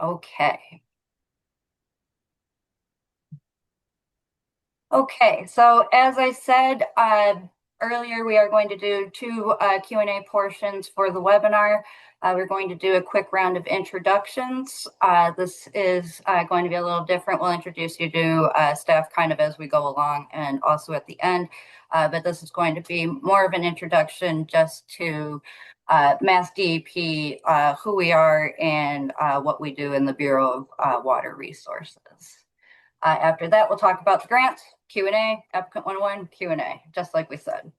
Okay. Okay, so as I said earlier, we are going to do two Q&A portions for the webinar. We're going to do a quick round of introductions. This is going to be a little different. We'll introduce you to staff kind of as we go along and also at the end. But this is going to be more of an introduction just to MassDEP, who we are, and what we do in the Bureau of Water Resources. After that, we'll talk about the grants, Q&A, applicant 101, Q&A, just like we said.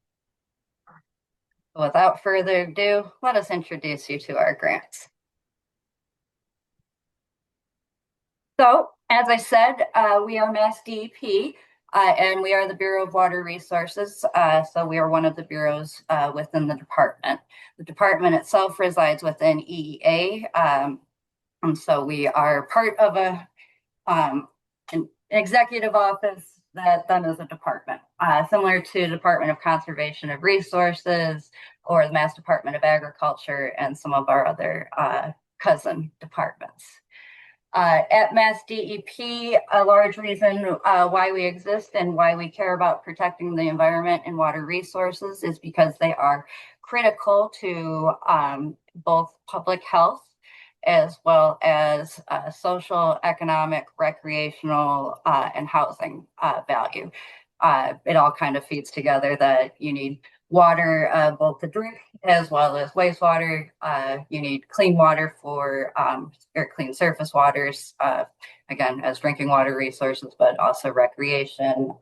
Without further ado, let us introduce you to our grants. So, as I said, we are MassDEP, and we are the Bureau of Water Resources. So we are one of the bureaus within the department. The department itself resides within EEA, and so we are part of an executive office that then is a department, similar to the Department of Conservation of Resources or the Mass Department of Agriculture and some of our other cousin departments. At MassDEP, a large reason why we exist and why we care about protecting the environment and water resources is because they are critical to both public health as well as social, economic, recreational, and housing value. It all kind of feeds together that you need water, both to drink as well as wastewater. You need clean water for or clean surface waters, again, as drinking water resources, but also recreation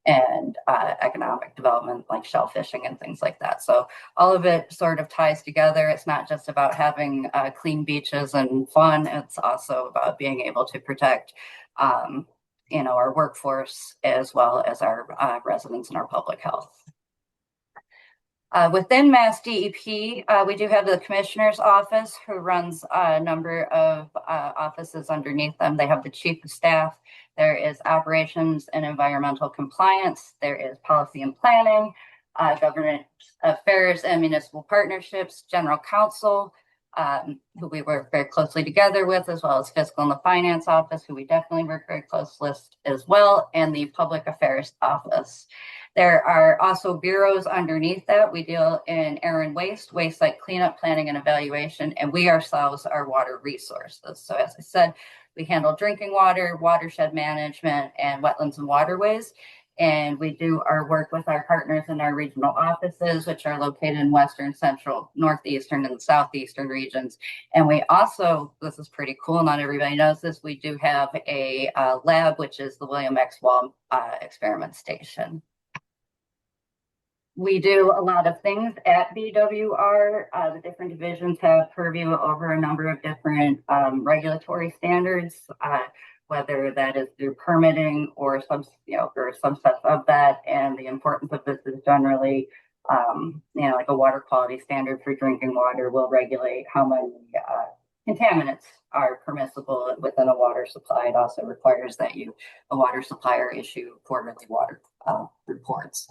and economic development like shellfishing and things like that. So all of it sort of ties together. It's not just about having clean beaches and fun. It's also about being able to protect, our workforce as well as our residents and our public health. Within MassDEP, we do have the commissioner's office who runs a number of offices underneath them. They have the chief of staff. There is operations and environmental compliance. There is policy and planning, government affairs and municipal partnerships, general counsel, who we work very closely together with, as well as fiscal and the finance office, who we definitely work very close with as well, and the public affairs office. There are also bureaus underneath that. We deal in air and waste site cleanup, planning, and evaluation, and we ourselves are water resources. So as I said, we handle drinking water, watershed management, and wetlands and waterways. And we do our work with our partners in our regional offices, which are located in Western, Central, Northeastern, and Southeastern regions. And we also, this is pretty cool, not everybody knows this, we do have a lab, which is the William X. Wall Experiment Station. We do a lot of things at BWR. The different divisions have purview over a number of different regulatory standards, whether that is through permitting or some, or subsets of that. And the importance of this is generally, like a water quality standard for drinking water will regulate how many contaminants are permissible within a water supply. It also requires that a water supplier, issue quarterly water reports.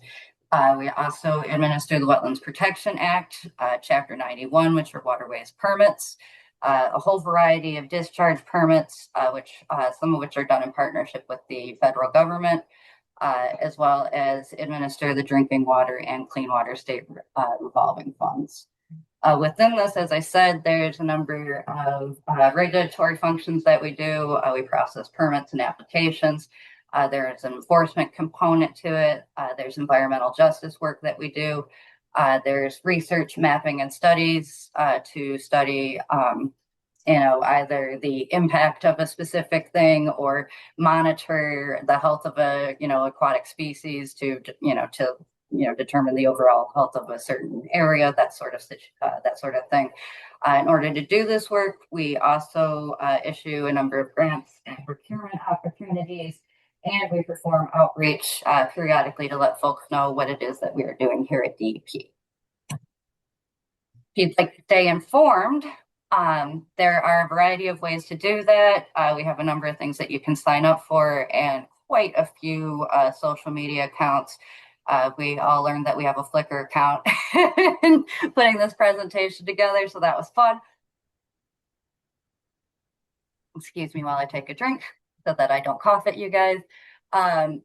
We also administer the Wetlands Protection Act, Chapter 91, which are waterways permits, a whole variety of discharge permits, which some of which are done in partnership with the federal government, as well as administer the drinking water and clean water state revolving funds. Within this, as I said, there's a number of regulatory functions that we do. We process permits and applications. There is an enforcement component to it. There's environmental justice work that we do. There's research, mapping, and studies to study, either the impact of a specific thing or monitor the health of a, aquatic species to determine the overall health of a certain area, that sort of thing. In order to do this work, we also issue a number of grants and procurement opportunities. And we perform outreach periodically to let folks know what it is that we are doing here at DEP. If you'd like to stay informed, there are a variety of ways to do that. We have a number of things that you can sign up for and quite a few social media accounts. We all learned that we have a Flickr account in putting this presentation together, so that was fun. excuse me while I take a drink so that I don't cough at you guys. Um,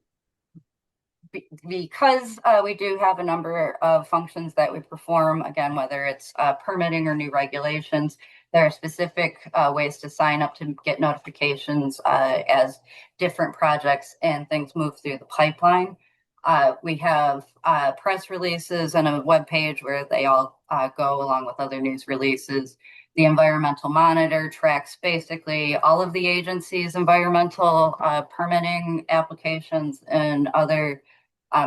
because we do have a number of functions that we perform, again, whether it's permitting or new regulations, there are specific ways to sign up to get notifications as different projects and things move through the pipeline. We have press releases and a web page where they all go along with other news releases. The environmental monitor tracks basically all of the agency's environmental permitting applications and other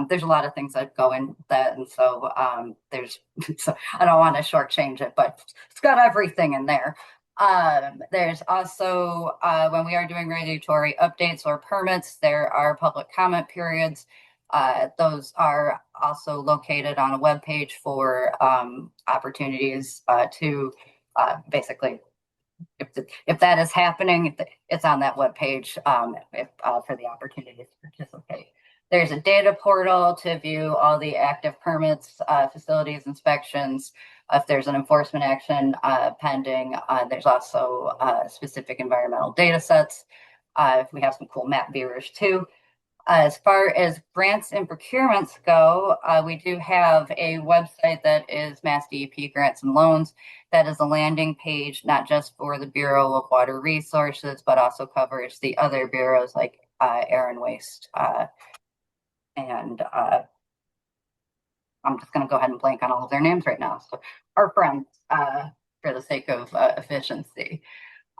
there's a lot of things that go in that, and so there's so I don't want to shortchange it, but it's got everything in there. There's also when we are doing regulatory updates or permits, there are public comment periods. Those are also located on a web page for opportunities to basically if that is happening, it's on that web page for the opportunities to participate. There's a data portal to view all the active permits, facilities inspections. If there's an enforcement action pending, there's also specific environmental data sets. We have some cool map viewers too. As far as grants and procurements go, we do have a website that is MassDEP Grants and Loans. That is a landing page, not just for the Bureau of Water Resources, but also covers the other bureaus like Air and Waste. And I'm just going to go ahead and blank on all of their names right now. So our friends, for the sake of efficiency.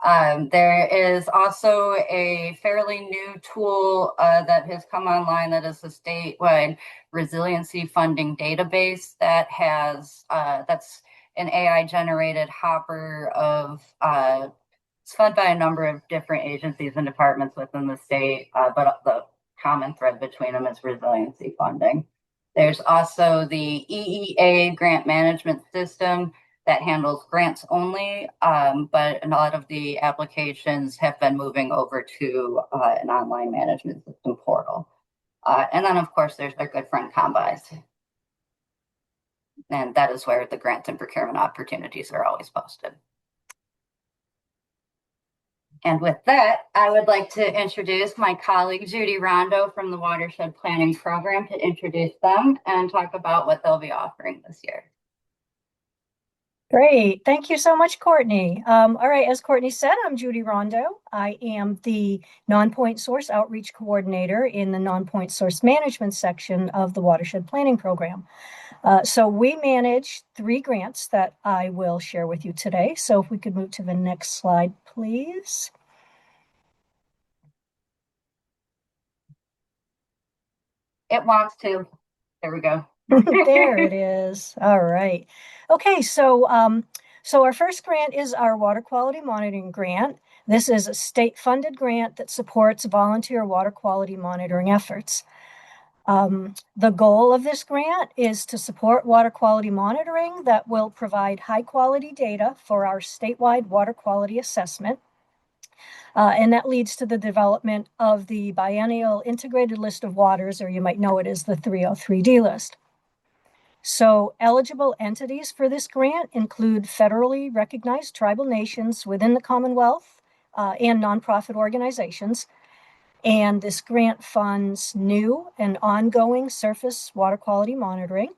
There is also a fairly new tool that has come online that is a statewide resiliency funding database that has that's an AI generated hopper of it's fed by a number of different agencies and departments within the state, but the common thread between them is resiliency funding. There's also the EEA grant management system that handles grants only, but a lot of the applications have been moving over to an online management system portal. And then, of course, there's their good friend Combis. And that is where the grants and procurement opportunities are always posted. And with that, I would like to introduce my colleague Judy Rondo from the Watershed Planning Program to introduce them and talk about what they'll be offering this year. Great. Thank you so much, Courtney. All right, as Courtney said, I'm Judy Rondo. I am the Non-Point Source Outreach Coordinator in the Non-Point Source Management section of the Watershed Planning Program. So we manage 3 grants that I will share with you today. So if we could move to the next slide, please. It wants to. There we go. There it is. All right. Okay, so our first grant is our Water Quality Monitoring Grant. This is a state-funded grant that supports volunteer water quality monitoring efforts. The goal of this grant is to support water quality monitoring that will provide high-quality data for our statewide water quality assessment. And that leads to the development of the biennial integrated list of waters, or you might know it as the 303D list. So eligible entities for this grant include federally recognized tribal nations within the Commonwealth and nonprofit organizations. And this grant funds new and ongoing surface water quality monitoring,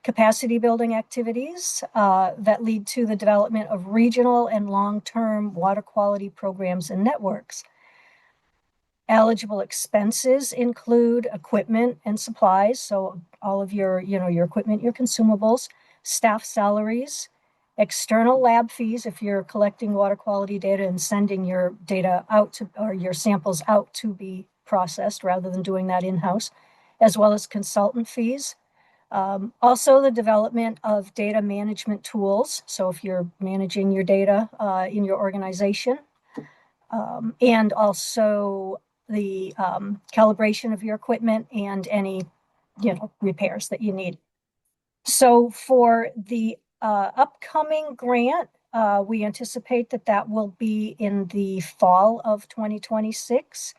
capacity building activities that lead to the development of regional and long-term water quality programs and networks. Eligible expenses include equipment and supplies, so all of your equipment, your consumables, staff salaries, external lab fees if you're collecting water quality data and sending your data out to, or your samples out to be processed rather than doing that in-house, as well as consultant fees. Also the development of data management tools. So if you're managing your data in your organization, and also the calibration of your equipment and any, repairs that you need. So for the upcoming grant, we anticipate that will be in the fall of 2026,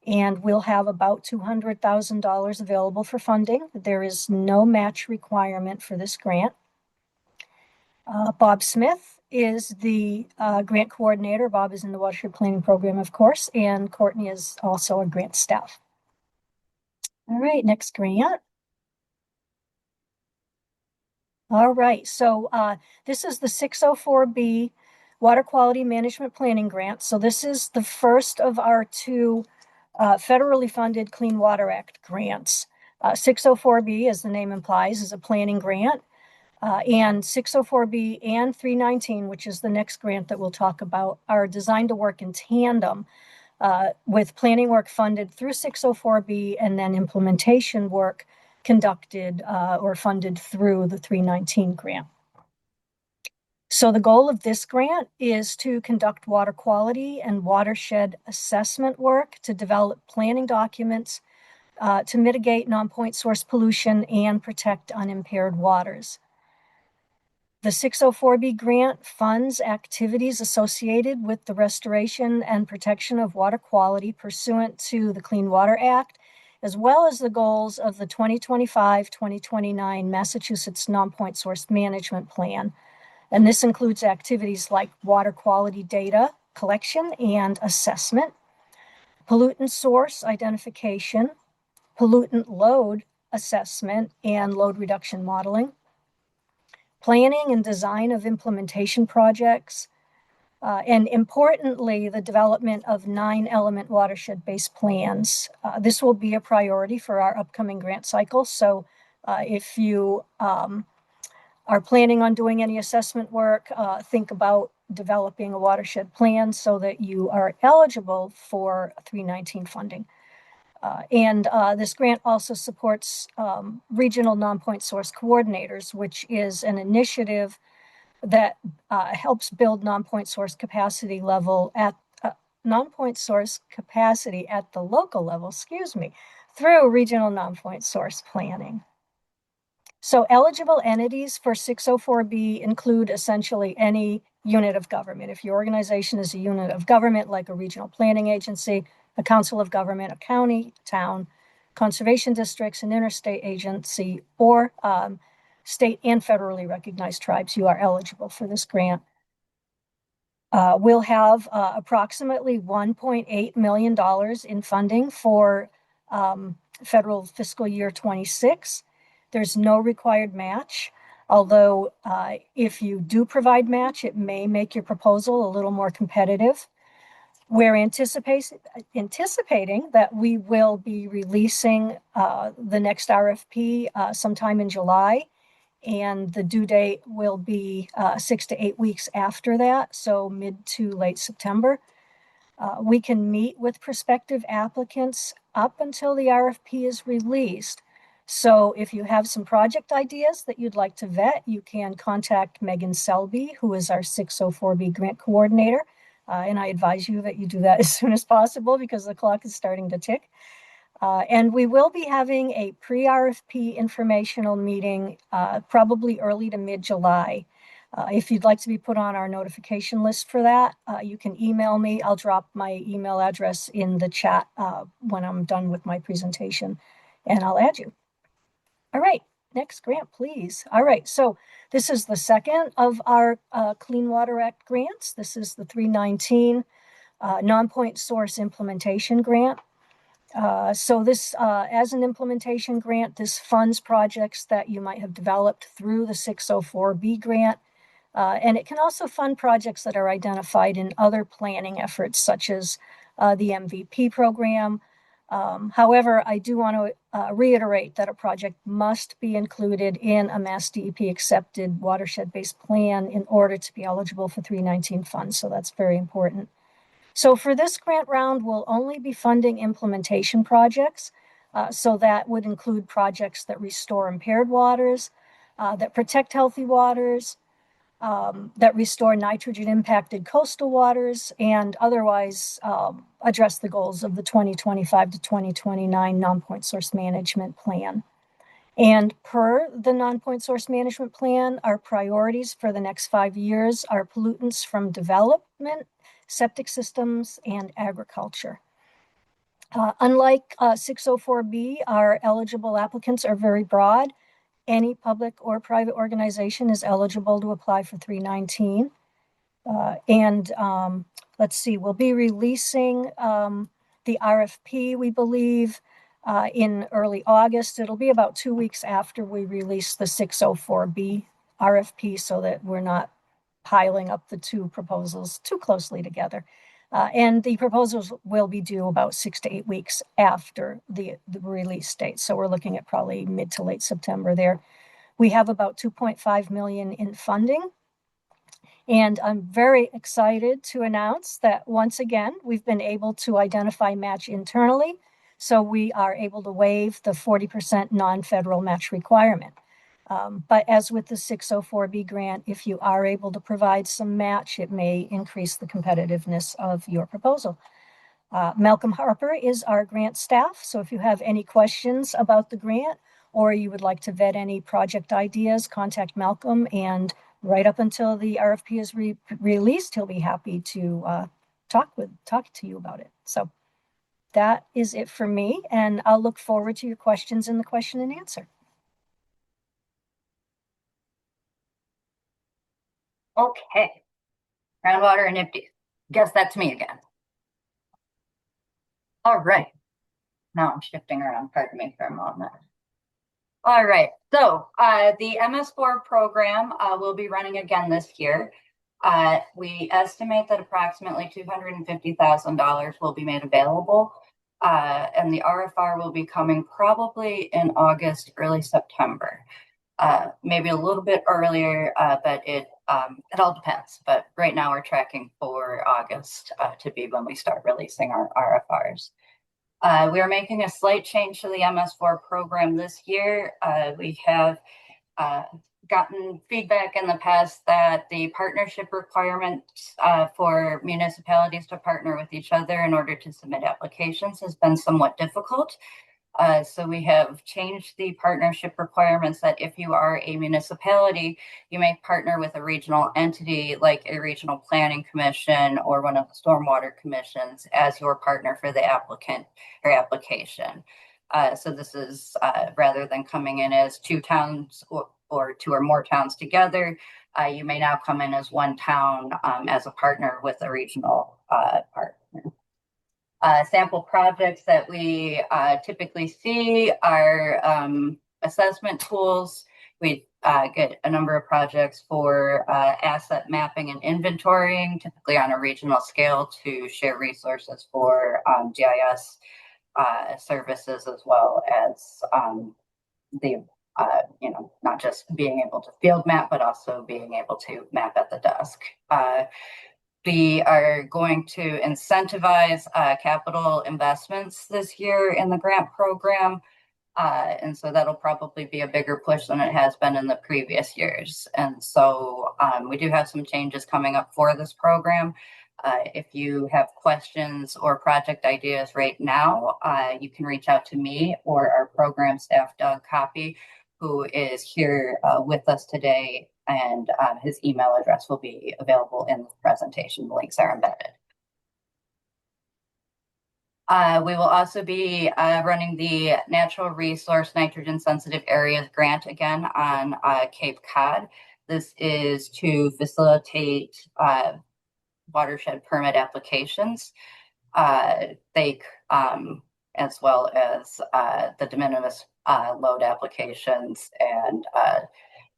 and we'll have about $200,000 available for funding. There is no match requirement for this grant. Bob Smith is the grant coordinator. Bob is in the watershed planning program, of course, and Courtney is also a grant staff. All right, next grant. All right, so this is the 604B Water Quality Management Planning Grant. So this is the first of our two federally funded Clean Water Act grants. 604B, as the name implies, is a planning grant. And 604B and 319, which is the next grant that we'll talk about, are designed to work in tandem with planning work funded through 604B and then implementation work conducted or funded through the 319 grant. So the goal of this grant is to conduct water quality and watershed assessment work to develop planning documents to mitigate non-point source pollution and protect unimpaired waters. The 604B grant funds activities associated with the restoration and protection of water quality pursuant to the Clean Water Act, as well as the goals of the 2025-2029 Massachusetts Non-Point Source Management Plan. And this includes activities like water quality data collection and assessment, pollutant source identification, pollutant load assessment and load reduction modeling, planning and design of implementation projects, and importantly, the development of 9-element watershed-based plans. This will be a priority for our upcoming grant cycle. So if you are planning on doing any assessment work, think about developing a watershed plan so that you are eligible for 319 funding. And this grant also supports regional non-point source coordinators, which is an initiative that helps build non-point source capacity level at non-point source capacity at the local level, through regional non-point source planning. So eligible entities for 604B include essentially any unit of government. If your organization is a unit of government, like a regional planning agency, a council of government, a county, town, conservation districts, an interstate agency, or state and federally recognized tribes, you are eligible for this grant. We'll have approximately $1.8 million in funding for federal fiscal year 26. There's no required match, although if you do provide match, it may make your proposal a little more competitive. We're anticipating that we will be releasing the next RFP sometime in July, and the due date will be 6 to 8 weeks after that, so mid to late September. We can meet with prospective applicants up until the RFP is released. So if you have some project ideas that you'd like to vet, you can contact Megan Selby, who is our 604B grant coordinator. And I advise you that you do that as soon as possible because the clock is starting to tick. And we will be having a pre-RFP informational meeting probably early to mid-July. If you'd like to be put on our notification list for that, you can email me. I'll drop my email address in the chat when I'm done with my presentation, and I'll add you. All right, next grant, please. All right, so this is the second of our Clean Water Act grants. This is the 319 Non-Point Source Implementation Grant. So this, as an implementation grant, this funds projects that you might have developed through the 604B grant. And it can also fund projects that are identified in other planning efforts, such as the MVP program. However, I do want to reiterate that a project must be included in a MassDEP accepted watershed-based plan in order to be eligible for 319 funds. So that's very important. So for this grant round, we'll only be funding implementation projects. So that would include projects that restore impaired waters, that protect healthy waters, that restore nitrogen impacted coastal waters, and otherwise address the goals of the 2025 to 2029 non-point source management plan. And per the non-point source management plan, our priorities for the next 5 years are pollutants from development, septic systems, and agriculture. Unlike 604B, our eligible applicants are very broad. Any public or private organization is eligible to apply for 319. And let's see, we'll be releasing the RFP, we believe, in early August. It'll be about 2 weeks after we release the 604B RFP so that we're not piling up the two proposals too closely together. And the proposals will be due about 6 to 8 weeks after the release date. So we're looking at probably mid to late September there. We have about 2.5 million in funding. And I'm very excited to announce that once again, we've been able to identify match internally. So we are able to waive the 40% non-federal match requirement. But as with the 604B grant, if you are able to provide some match, it may increase the competitiveness of your proposal. Malcolm Harper is our grant staff. So if you have any questions about the grant or you would like to vet any project ideas, contact Malcolm, and right up until the RFP is released, he'll be happy to talk to you about it. So that is it for me, and I'll look forward to your questions in the question and answer. Okay, groundwater and NIPDs. Guess that's me again. All right, now I'm shifting around, pardon me for a moment. All right, so the MS4 program will be running again this year. We estimate that approximately $250,000 will be made available, and the RFR will be coming probably in August, early September. Maybe a little bit earlier, but it all depends. But right now we're tracking for August to be when we start releasing our RFRs. We are making a slight change to the MS4 program this year. We have gotten feedback in the past that the partnership requirements for municipalities to partner with each other in order to submit applications has been somewhat difficult. So we have changed the partnership requirements that if you are a municipality, you may partner with a regional entity like a regional planning commission or one of the stormwater commissions as your partner for the applicant or application. So this is rather than coming in as two towns or two or more towns together, you may now come in as one town as a partner with a regional partner. Sample projects that we typically see are assessment tools. We get a number of projects for asset mapping and inventorying, typically on a regional scale to share resources for GIS services, as well as the not just being able to field map, but also being able to map at the desk. We are going to incentivize capital investments this year in the grant program. And so that'll probably be a bigger push than it has been in the previous years. And so we do have some changes coming up for this program. If you have questions or project ideas right now, you can reach out to me or our program staff, Doug Copy, who is here with us today, and his email address will be available in the presentation. The links are embedded. We will also be running the Natural Resource Nitrogen Sensitive Areas Grant again on Cape Cod. This is to facilitate watershed permit applications. They, as well as the de minimis load applications and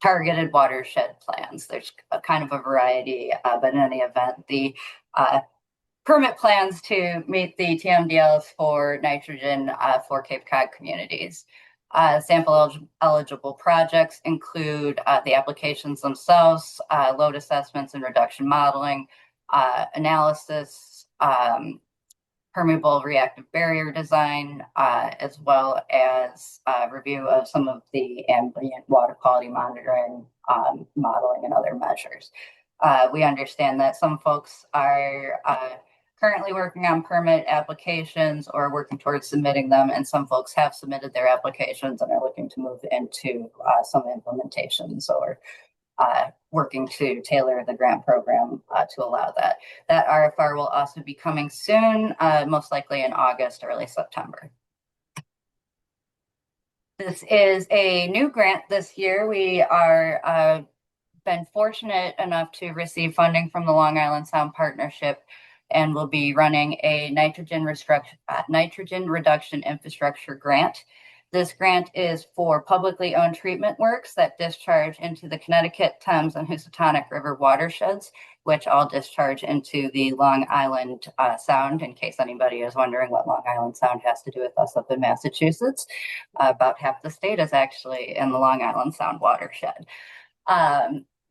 targeted watershed plans. There's a kind of a variety, but in any event, the permit plans to meet the TMDLs for nitrogen for Cape Cod communities. Sample eligible projects include the applications themselves, load assessments and reduction modeling, analysis, permeable reactive barrier design, as well as review of some of the ambient water quality monitoring, modeling, and other measures. We understand that some folks are currently working on permit applications or working towards submitting them, and some folks have submitted their applications and are looking to move into some implementations or working to tailor the grant program to allow that. That RFR will also be coming soon, most likely in August, early September. This is a new grant this year. We are been fortunate enough to receive funding from the Long Island Sound Partnership and will be running a nitrogen reduction infrastructure grant. This grant is for publicly owned treatment works that discharge into the Connecticut, Thames, and Housatonic River watersheds, which all discharge into the Long Island Sound, in case anybody is wondering what Long Island Sound has to do with us up in Massachusetts. About half the state is actually in the Long Island Sound watershed.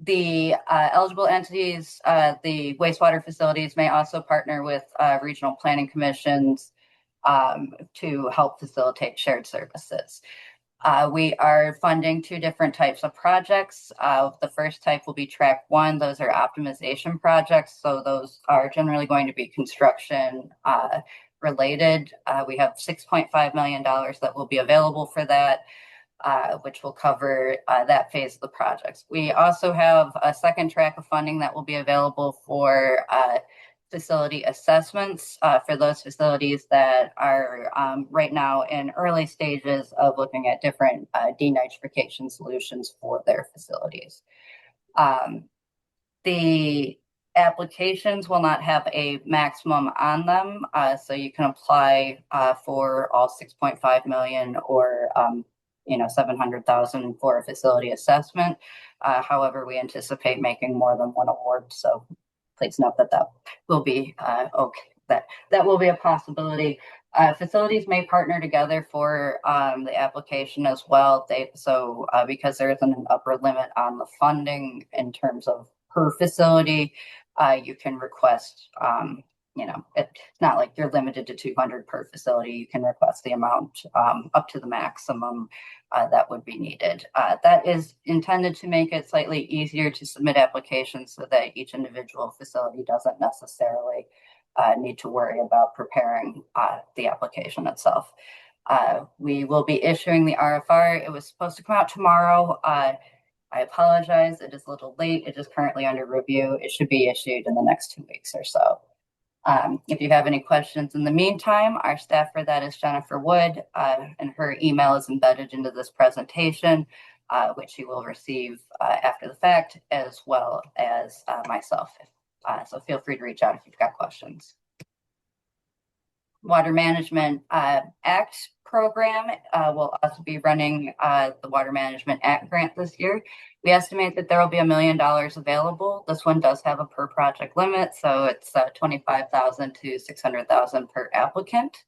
The eligible entities, the wastewater facilities may also partner with regional planning commissions to help facilitate shared services. We are funding two different types of projects. The first type will be track one. Those are optimization projects. So those are generally going to be construction related. We have $6.5 million that will be available for that, which will cover that phase of the projects. We also have a second track of funding that will be available for facility assessments for those facilities that are right now in early stages of looking at different denitrification solutions for their facilities. The applications will not have a maximum on them, so you can apply for all 6.5 million or 700,000 for a facility assessment. However, we anticipate making more than one award, so please note that will be okay. That will be a possibility. Facilities may partner together for the application as well. Because there isn't an upper limit on the funding in terms of per facility, you can request. It's not like you're limited to 200 per facility. You can request the amount up to the maximum that would be needed. That is intended to make it slightly easier to submit applications so that each individual facility doesn't necessarily need to worry about preparing the application itself. We will be issuing the RFR. It was supposed to come out tomorrow. I apologize. It is a little late. It is currently under review. It should be issued in the next 2 weeks or so. If you have any questions in the meantime, our staff for that is Jennifer Wood, and her email is embedded into this presentation, which you will receive after the fact, as well as myself. So feel free to reach out if you've got questions. Water Management Act program will also be running the Water Management Act grant this year. We estimate that there will be $1 million available. This one does have a per project limit, so it's $25,000 to $600,000 per applicant.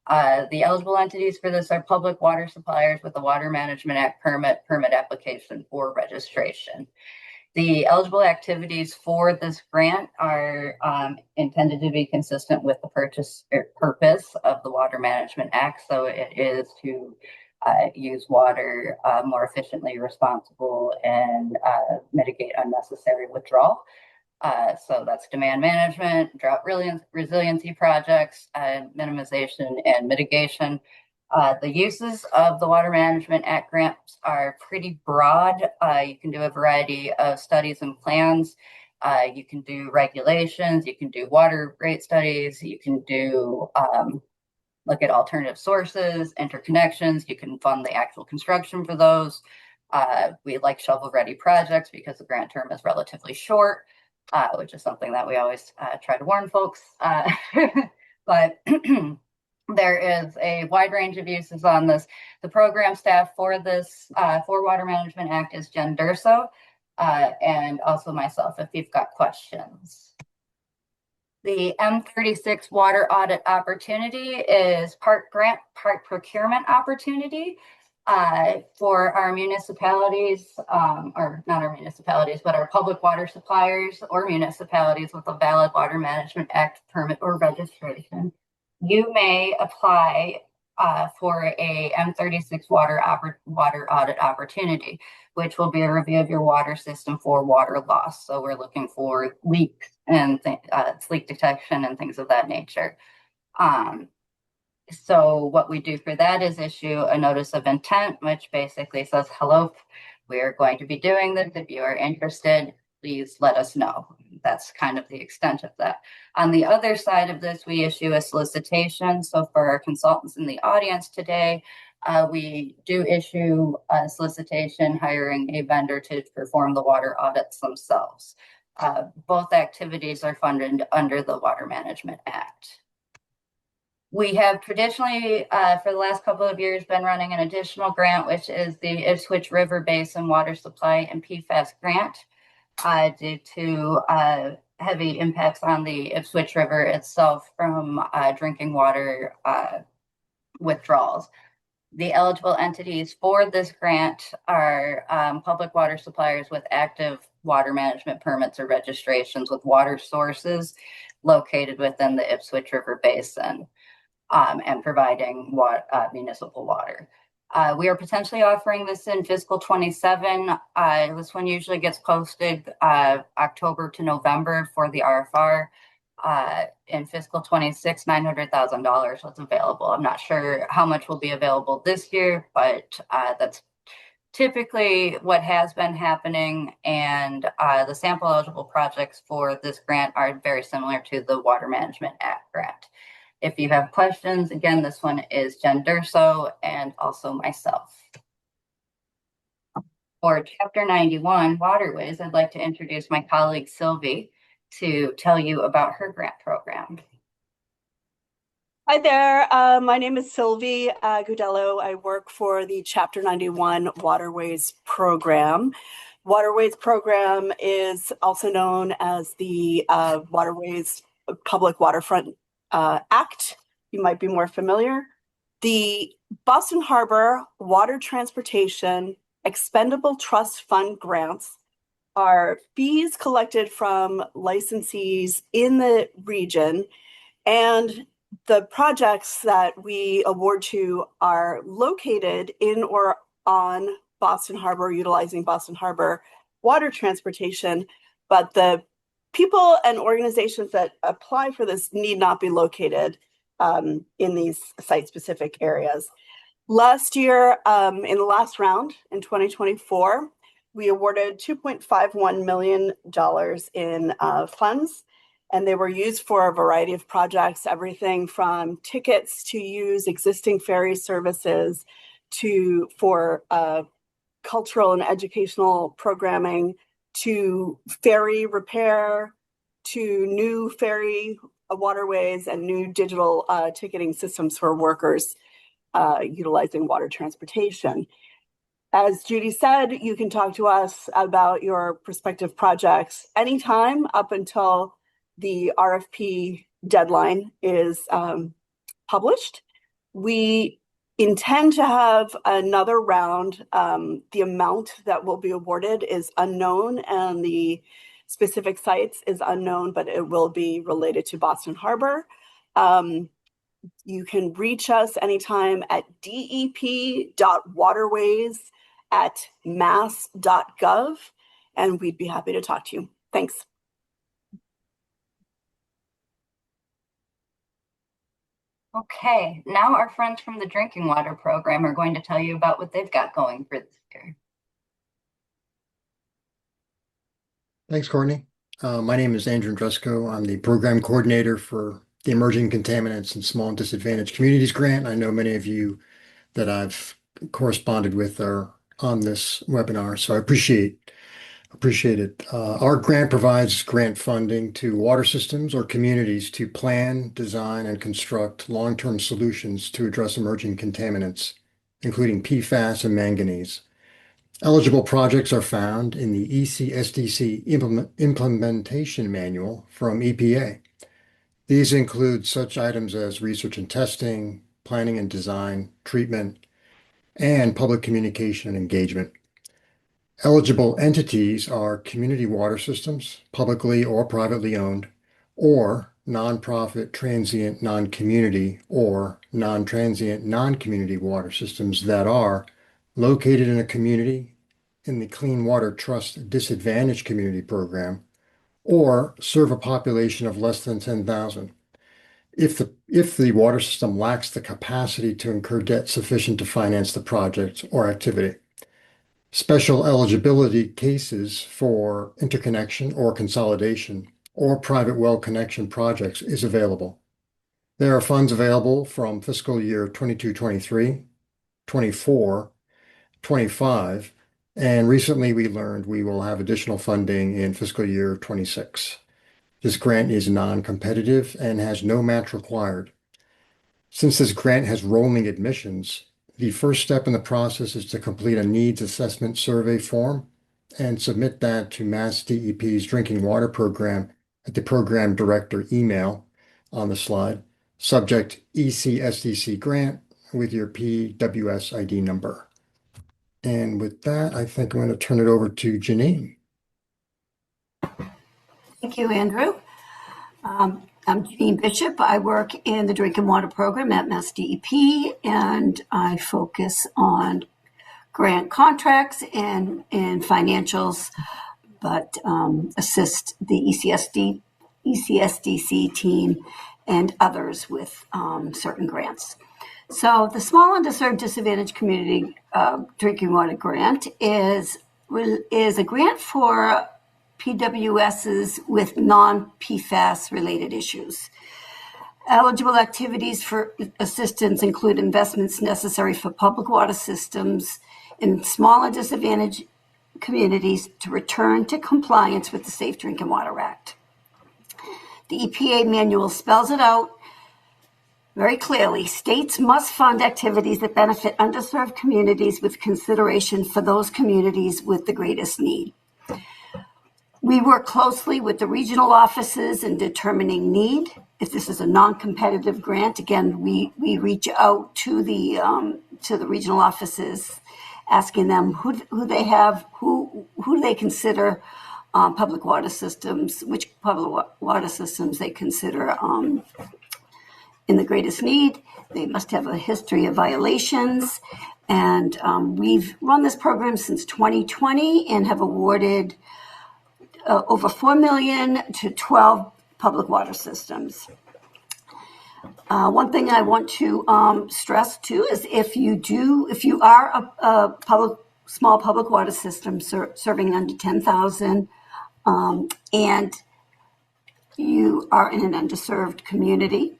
The eligible entities for this are public water suppliers with a Water Management Act permit application, or registration. The eligible activities for this grant are intended to be consistent with the purpose of the Water Management Act. So it is to use water more efficiently, responsible, and mitigate unnecessary withdrawal. So that's demand management, drought resiliency projects, minimization and mitigation. The uses of the Water Management Act grants are pretty broad. You can do a variety of studies and plans. You can do regulations. You can do water rate studies. You can do look at alternative sources, interconnections. You can fund the actual construction for those. We like shovel-ready projects because the grant term is relatively short, which is something that we always try to warn folks. But there is a wide range of uses on this. The program staff for this for Water Management Act is Jen Durso, and also myself if you've got questions. The M36 water audit opportunity is part grant, part procurement opportunity for our municipalities, or not our municipalities, but our public water suppliers or municipalities with a valid Water Management Act permit or registration. You may apply for a M36 water audit opportunity, which will be a review of your water system for water loss. So we're looking for leaks and leak detection and things of that nature. So what we do for that is issue a notice of intent, which basically says, hello, we're going to be doing this. If you are interested, please let us know. That's kind of the extent of that. On the other side of this, we issue a solicitation. So for our consultants in the audience today, We do issue a solicitation hiring a vendor to perform the water audits themselves. Both activities are funded under the Water Management Act. We have traditionally, for the last couple of years, been running an additional grant, which is the Ipswich River Basin Water Supply and PFAS grant, due to heavy impacts on the Ipswich River itself from drinking water withdrawals. The eligible entities for this grant are public water suppliers with active water management permits or registrations with water sources located within the Ipswich River Basin, and providing municipal water. We are potentially offering this in fiscal 27. This one usually gets posted October to November for the RFR. In fiscal 26, $900,000 was available. I'm not sure how much will be available this year, but that's typically what has been happening. And the sample eligible projects for this grant are very similar to the Water Management Act grant. If you have questions, again, this one is Jen Durso and also myself. For Chapter 91, Waterways, I'd like to introduce my colleague Sylvie to tell you about her grant program. Hi there, my name is Sylvie Gudello. I work for the Chapter 91 Waterways Program. Waterways Program is also known as the Waterways Public Waterfront Act. You might be more familiar. The Boston Harbor Water Transportation Expendable Trust Fund grants are fees collected from licensees in the region, and the projects that we award to are located in or on Boston Harbor, utilizing Boston Harbor water transportation, but the people and organizations that apply for this need not be located in these site-specific areas. Last year, in the last round, in 2024, we awarded $2.51 million in funds, and they were used for a variety of projects, everything from tickets to use existing ferry services for cultural and educational programming, to ferry repair, to new ferry waterways and new digital ticketing systems for workers utilizing water transportation. As Judy said, you can talk to us about your prospective projects anytime up until the RFP deadline is published. We intend to have another round. The amount that will be awarded is unknown and the specific sites is unknown, but it will be related to Boston Harbor. You can reach us anytime at dep.waterways@mass.gov, and we'd be happy to talk to you. Thanks. Okay, now our friends from the drinking water program are going to tell you about what they've got going for this year. Thanks, Courtney. My name is Andrew Andresco. I'm the program coordinator for the Emerging Contaminants in Small and Disadvantaged Communities grant. I know many of you that I've corresponded with are on this webinar, so I appreciate it. Our grant provides grant funding to water systems or communities to plan, design, and construct long-term solutions to address emerging contaminants, including PFAS and manganese. Eligible projects are found in the ECSDC Implementation Manual from EPA. These include such items as research and testing, planning and design, treatment, and public communication and engagement. Eligible entities are community water systems, publicly or privately owned, or nonprofit transient non-community or non-transient non-community water systems that are located in a community in the Clean Water Trust Disadvantaged Community Program, or serve a population of less than 10,000. If the water system lacks the capacity to incur debt sufficient to finance the project or activity. Special eligibility cases for interconnection or consolidation or private well connection projects is available. There are funds available from fiscal year 22-23, 24, 25, and recently we learned we will have additional funding in fiscal year 26. This grant is non-competitive and has no match required. Since this grant has rolling admissions, the first step in the process is to complete a needs assessment survey form and submit that to MassDEP's drinking water program at the program director email on the slide, subject ECSDC grant with your PWS ID number. And with that, I think I'm going to turn it over to Janine. Thank you, Andrew. I'm Janine Bishop. I work in the Drinking Water Program at MassDEP, and I focus on grant contracts and financials, but assist the ECSDC team and others with certain grants. So the Small Underserved Disadvantaged Community Drinking Water Grant is a grant for PWSs with non-PFAS related issues. Eligible activities for assistance include investments necessary for public water systems in small and disadvantaged communities to return to compliance with the Safe Drinking Water Act. The EPA manual spells it out very clearly. States must fund activities that benefit underserved communities with consideration for those communities with the greatest need. We work closely with the regional offices in determining need. If this is a non-competitive grant, again, we reach out to the regional offices, asking them who they have, who do they consider public water systems, which public water systems they consider in the greatest need. They must have a history of violations, and we've run this program since 2020 and have awarded over $4 million to 12 public water systems. One thing I want to stress too is if you are a small public water system serving under 10,000, and you are in an underserved community,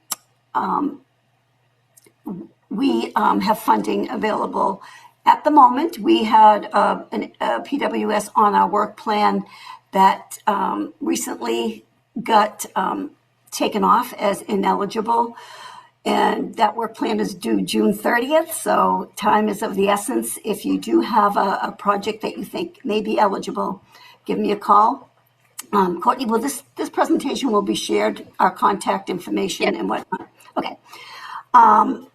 we have funding available. At the moment, we had a PWS on our work plan that recently got taken off as ineligible, and that work plan is due June 30th, so time is of the essence. If you do have a project that you think may be eligible, give me a call. Courtney, this presentation will be shared, our contact information and whatnot. Okay.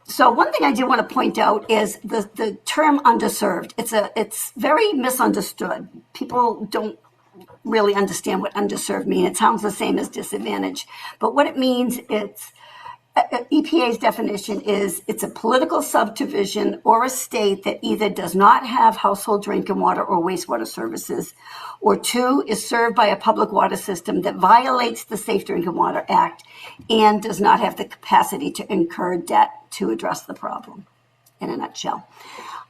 So one thing I do want to point out is the term underserved. It's very misunderstood. People don't really understand what underserved means. It sounds the same as disadvantaged, but what it means, EPA's definition is it's a political subdivision or a state that either does not have household drinking water or wastewater services, or two, is served by a public water system that violates the Safe Drinking Water Act and does not have the capacity to incur debt to address the problem, in a nutshell.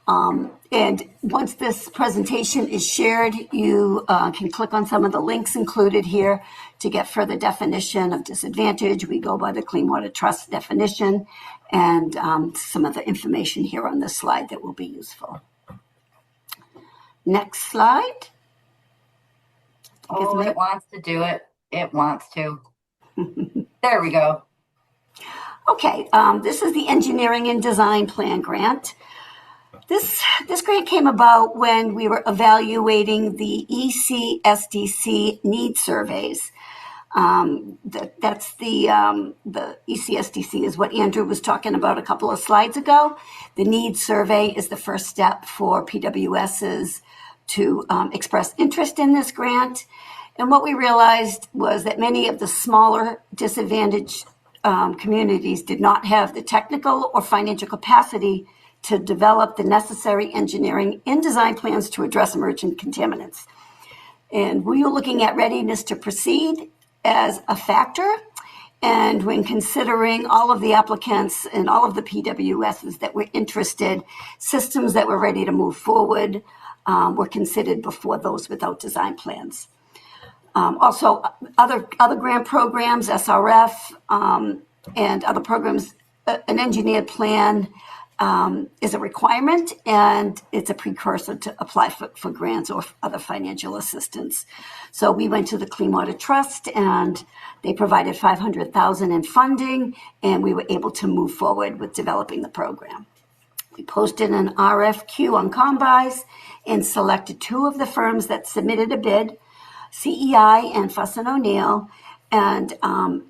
And once this presentation is shared, you can click on some of the links included here to get further definition of disadvantage. We go by the Clean Water Trust definition and some of the information here on this slide that will be useful. Next slide. Oh, it wants to do it. It wants to. There we go. Okay, this is the Engineering and Design Plan Grant. This grant came about when we were evaluating the ECSDC need surveys. That's the ECSDC is what Andrew was talking about a couple of slides ago. The need survey is the first step for PWSs to express interest in this grant. And what we realized was that many of the smaller disadvantaged communities did not have the technical or financial capacity to develop the necessary engineering and design plans to address emerging contaminants. And we were looking at readiness to proceed as a factor. And when considering all of the applicants and all of the PWSs that were interested, systems that were ready to move forward were considered before those without design plans. Also, other grant programs, SRF, and other programs, an engineered plan is a requirement, and it's a precursor to apply for grants or other financial assistance. So we went to the Clean Water Trust, and they provided $500,000 in funding, and we were able to move forward with developing the program. We posted an RFQ on Combis and selected two of the firms that submitted a bid, CEI and Fuss and O'Neill, and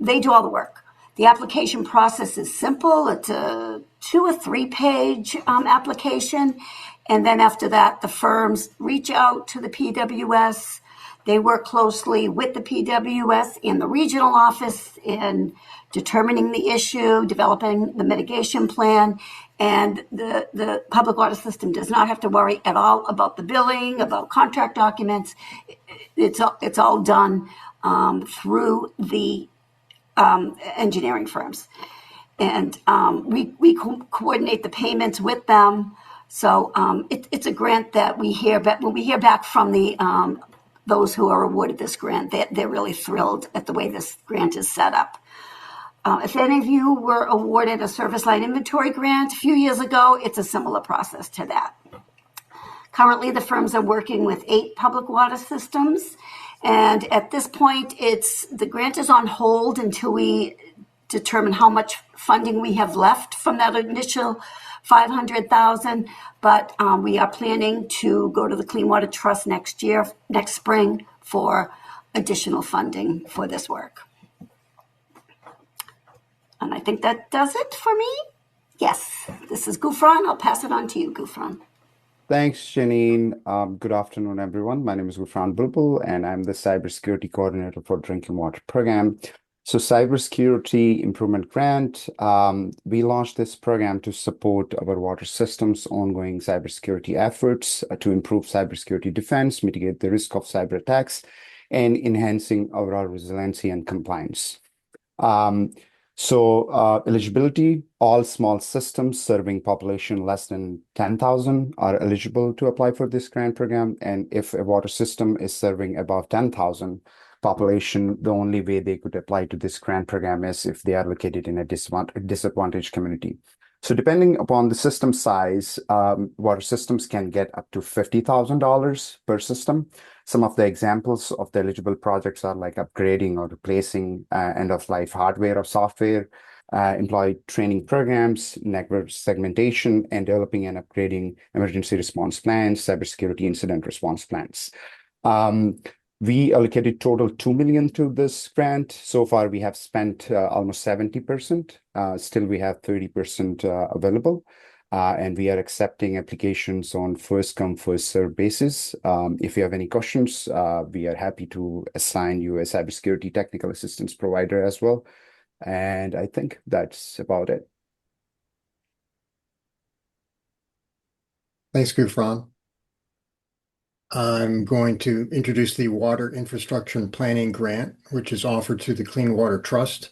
they do all the work. The application process is simple. It's a 2 or 3 page application. And then after that, the firms reach out to the PWS. They work closely with the PWS and the regional office in determining the issue, developing the mitigation plan. And the public water system does not have to worry at all about the billing, about contract documents. It's all done through the engineering firms, and we coordinate the payments with them. So it's a grant that we hear, but when we hear back from the those who are awarded this grant, they're really thrilled at the way this grant is set up. If any of you were awarded a service line inventory grant a few years ago, it's a similar process to that. Currently, the firms are working with 8 public water systems. And at this point, the grant is on hold until we determine how much funding we have left from that initial $500,000. But we are planning to go to the Clean Water Trust next spring, for additional funding for this work. And I think that does it for me. Yes, this is Gufran. I'll pass it on to you, Gufran. Thanks, Janine. Good afternoon, everyone. My name is Gufran Bulbul, and I'm the Cybersecurity Coordinator for Drinking Water Program. So Cybersecurity Improvement Grant, we launched this program to support our water system's ongoing cybersecurity efforts to improve cybersecurity defense, mitigate the risk of cyber attacks, and enhancing overall resiliency and compliance. Eligibility, all small systems serving population less than 10,000 are eligible to apply for this grant program. And if a water system is serving above 10,000 population, the only way they could apply to this grant program is if they are located in a disadvantaged community. So depending upon the system size, water systems can get up to $50,000 per system. Some of the examples of the eligible projects are like upgrading or replacing end-of-life hardware or software, employee training programs, network segmentation, and developing and upgrading emergency response plans, cybersecurity incident response plans. We allocated total $2 million to this grant. So far, we have spent almost 70%. Still, we have 30% available. And we are accepting applications on first come, first serve basis. If you have any questions, we are happy to assign you a cybersecurity technical assistance provider as well. And I think that's about it. Thanks, Gufran. I'm going to introduce the Water Infrastructure and Planning Grant, which is offered through the Clean Water Trust.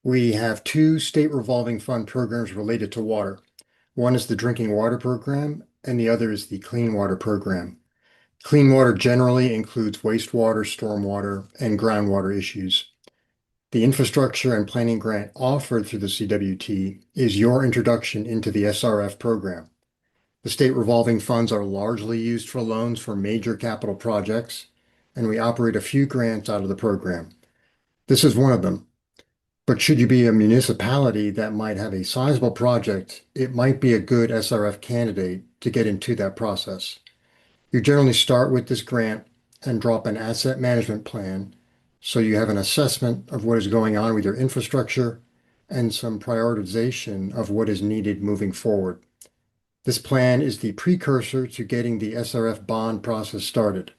We have 2 state revolving fund programs related to water. One is the Drinking Water Program, and the other is the Clean Water Program. Clean water generally includes wastewater, stormwater, and groundwater issues. The Infrastructure and Planning Grant offered through the CWT is your introduction into the SRF program. The state revolving funds are largely used for loans for major capital projects, and we operate a few grants out of the program. This is one of them. But should you be a municipality that might have a sizable project, it might be a good SRF candidate to get into that process. You generally start with this grant and drop an asset management plan, so you have an assessment of what is going on with your infrastructure and some prioritization of what is needed moving forward. This plan is the precursor to getting the SRF bond process started.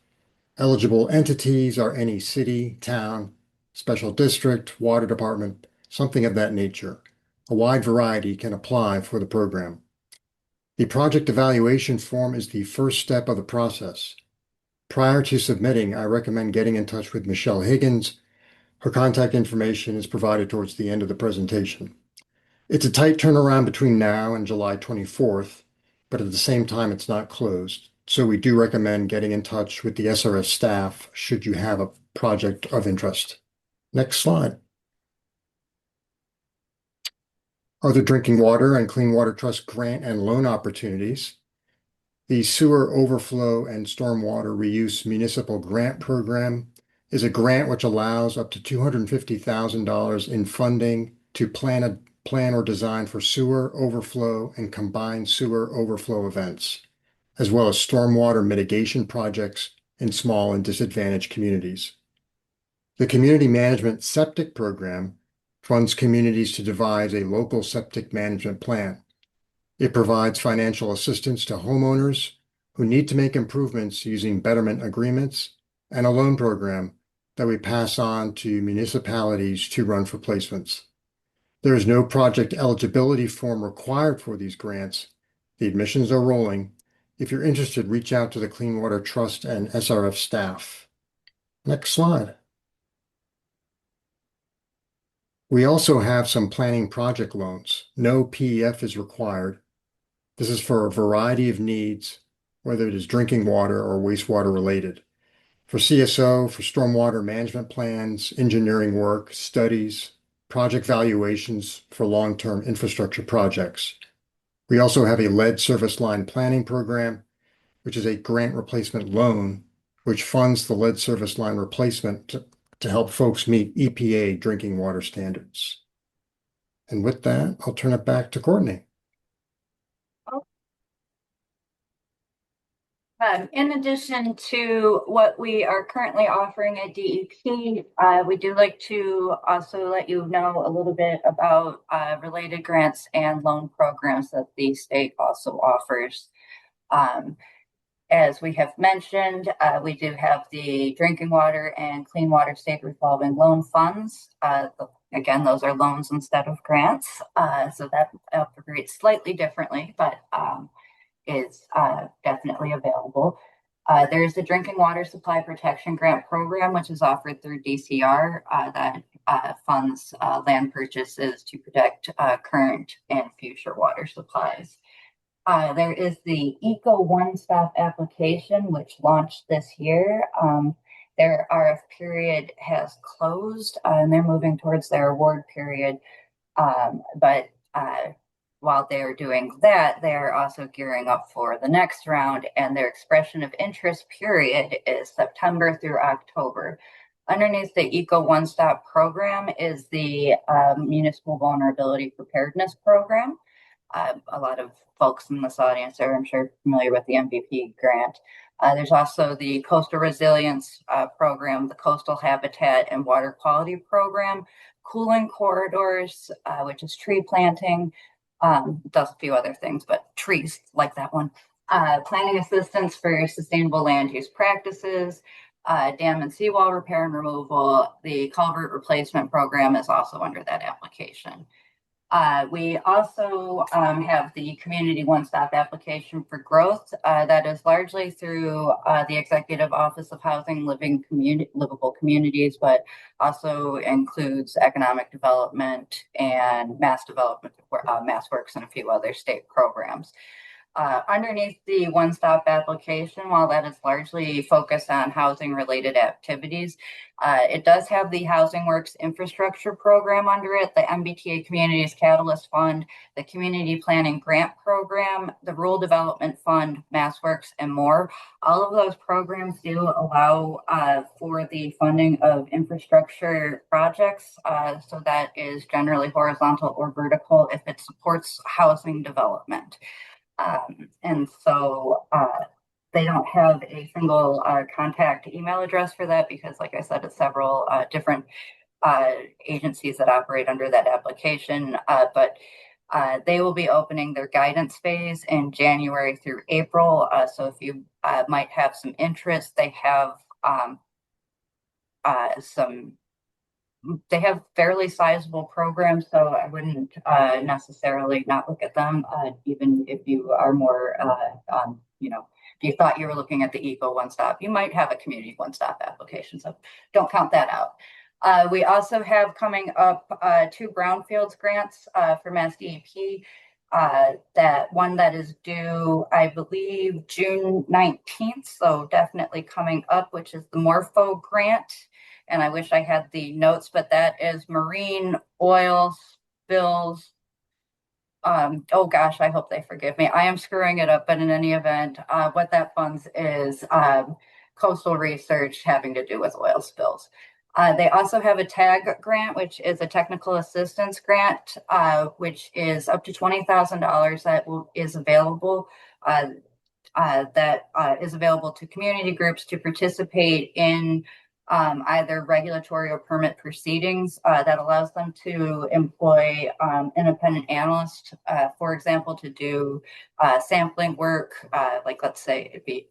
Eligible entities are any city, town, special district, water department, something of that nature. A wide variety can apply for the program. The project evaluation form is the first step of the process. Prior to submitting, I recommend getting in touch with Michelle Higgins. Her contact information is provided towards the end of the presentation. It's a tight turnaround between now and July 24th, but at the same time, it's not closed. So we do recommend getting in touch with the SRF staff should you have a project of interest. Next slide. Other drinking water and clean water trust grant and loan opportunities. The Sewer Overflow and Stormwater Reuse Municipal Grant Program is a grant which allows up to $250,000 in funding to plan or design for sewer overflow and combined sewer overflow events, as well as stormwater mitigation projects in small and disadvantaged communities. The Community Management Septic Program funds communities to devise a local septic management plan. It provides financial assistance to homeowners who need to make improvements using betterment agreements and a loan program that we pass on to municipalities to run for placements. There is no project eligibility form required for these grants. The admissions are rolling. If you're interested, reach out to the Clean Water Trust and SRF staff. Next slide. We also have some planning project loans. No PEF is required. This is for a variety of needs, whether it is drinking water or wastewater related. For CSO, for stormwater management plans, engineering work, studies, project valuations for long-term infrastructure projects. We also have a lead service line planning program, which is a grant replacement loan, which funds the lead service line replacement to help folks meet EPA drinking water standards. And with that, I'll turn it back to Courtney. In addition to what we are currently offering at DEP, we do like to also let you know a little bit about related grants and loan programs that the state also offers. As we have mentioned, we do have the drinking water and clean water state revolving loan funds. Again, those are loans instead of grants, so that operates slightly differently, but is definitely available. There's the Drinking Water Supply Protection Grant Program, which is offered through DCR that funds land purchases to protect current and future water supplies. There is the Eco One Stop application, which launched this year. Their RF period has closed and they're moving towards their award period. But while they're doing that, they're also gearing up for the next round, and their expression of interest period is September through October. Underneath the Eco One Stop program is the Municipal Vulnerability Preparedness Program. A lot of folks in this audience are, I'm sure, familiar with the MVP grant. There's also the Coastal Resilience Program, the Coastal Habitat and Water Quality Program, Cooling Corridors, which is tree planting, does a few other things, but trees like that one. Planning assistance for sustainable land use practices, dam and seawall repair and removal. The culvert replacement program is also under that application. We also have the Community One-Stop application for growth that is largely through the Executive Office of Housing, Livable Communities, but also includes economic development and mass development, MassWorks, and a few other state programs. Underneath the one-stop application, while that is largely focused on housing-related activities, it does have the Housing Works Infrastructure Program under it, the MBTA Communities Catalyst Fund, the Community Planning Grant Program, the Rural Development Fund, MassWorks, and more. All of those programs do allow for the funding of infrastructure projects, so that is generally horizontal or vertical if it supports housing development. And so they don't have a single contact email address for that because, like I said, it's several different agencies that operate under that application. But they will be opening their guidance phase in January through April. So if you might have some interest, they have they have fairly sizable programs, so I wouldn't necessarily not look at them, even if you are more, if you thought you were looking at the Eco One Stop, you might have a Community One Stop application, so don't count that out. We also have coming up 2 brownfields grants for MassDEP. That one that is due, I believe, June 19th, so definitely coming up, which is the Morpho grant. And I wish I had the notes, but that is marine oil spills oh gosh, I hope they forgive me. I am screwing it up, but in any event, what that funds is coastal research having to do with oil spills. They also have a TAG grant, which is a technical assistance grant, which is up to $20,000 is available. That is available to community groups to participate in either regulatory or permit proceedings that allows them to employ independent analysts, for example, to do sampling work. Like let's say it'd be,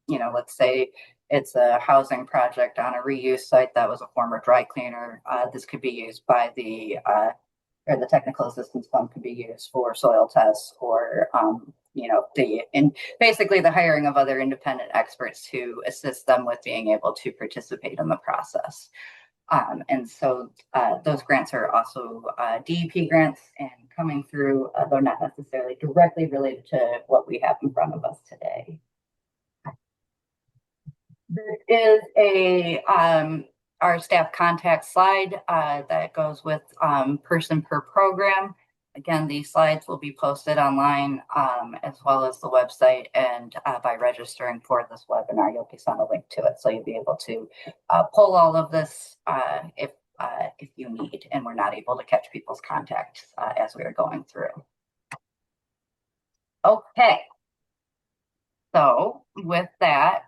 let's say it's a housing project on a reuse site that was a former dry cleaner. This could be used by or the technical assistance fund could be used for soil tests or basically the hiring of other independent experts to assist them with being able to participate in the process. And so those grants are also DEP grants and coming through, though not necessarily directly related to what we have in front of us today. There is our staff contact slide that goes with person per program. Again, these slides will be posted online as well as the website, and by registering for this webinar, you'll be sent a link to it. So you'll be able to pull all of this if you need, and we're not able to catch people's contacts as we are going through. Okay. So with that,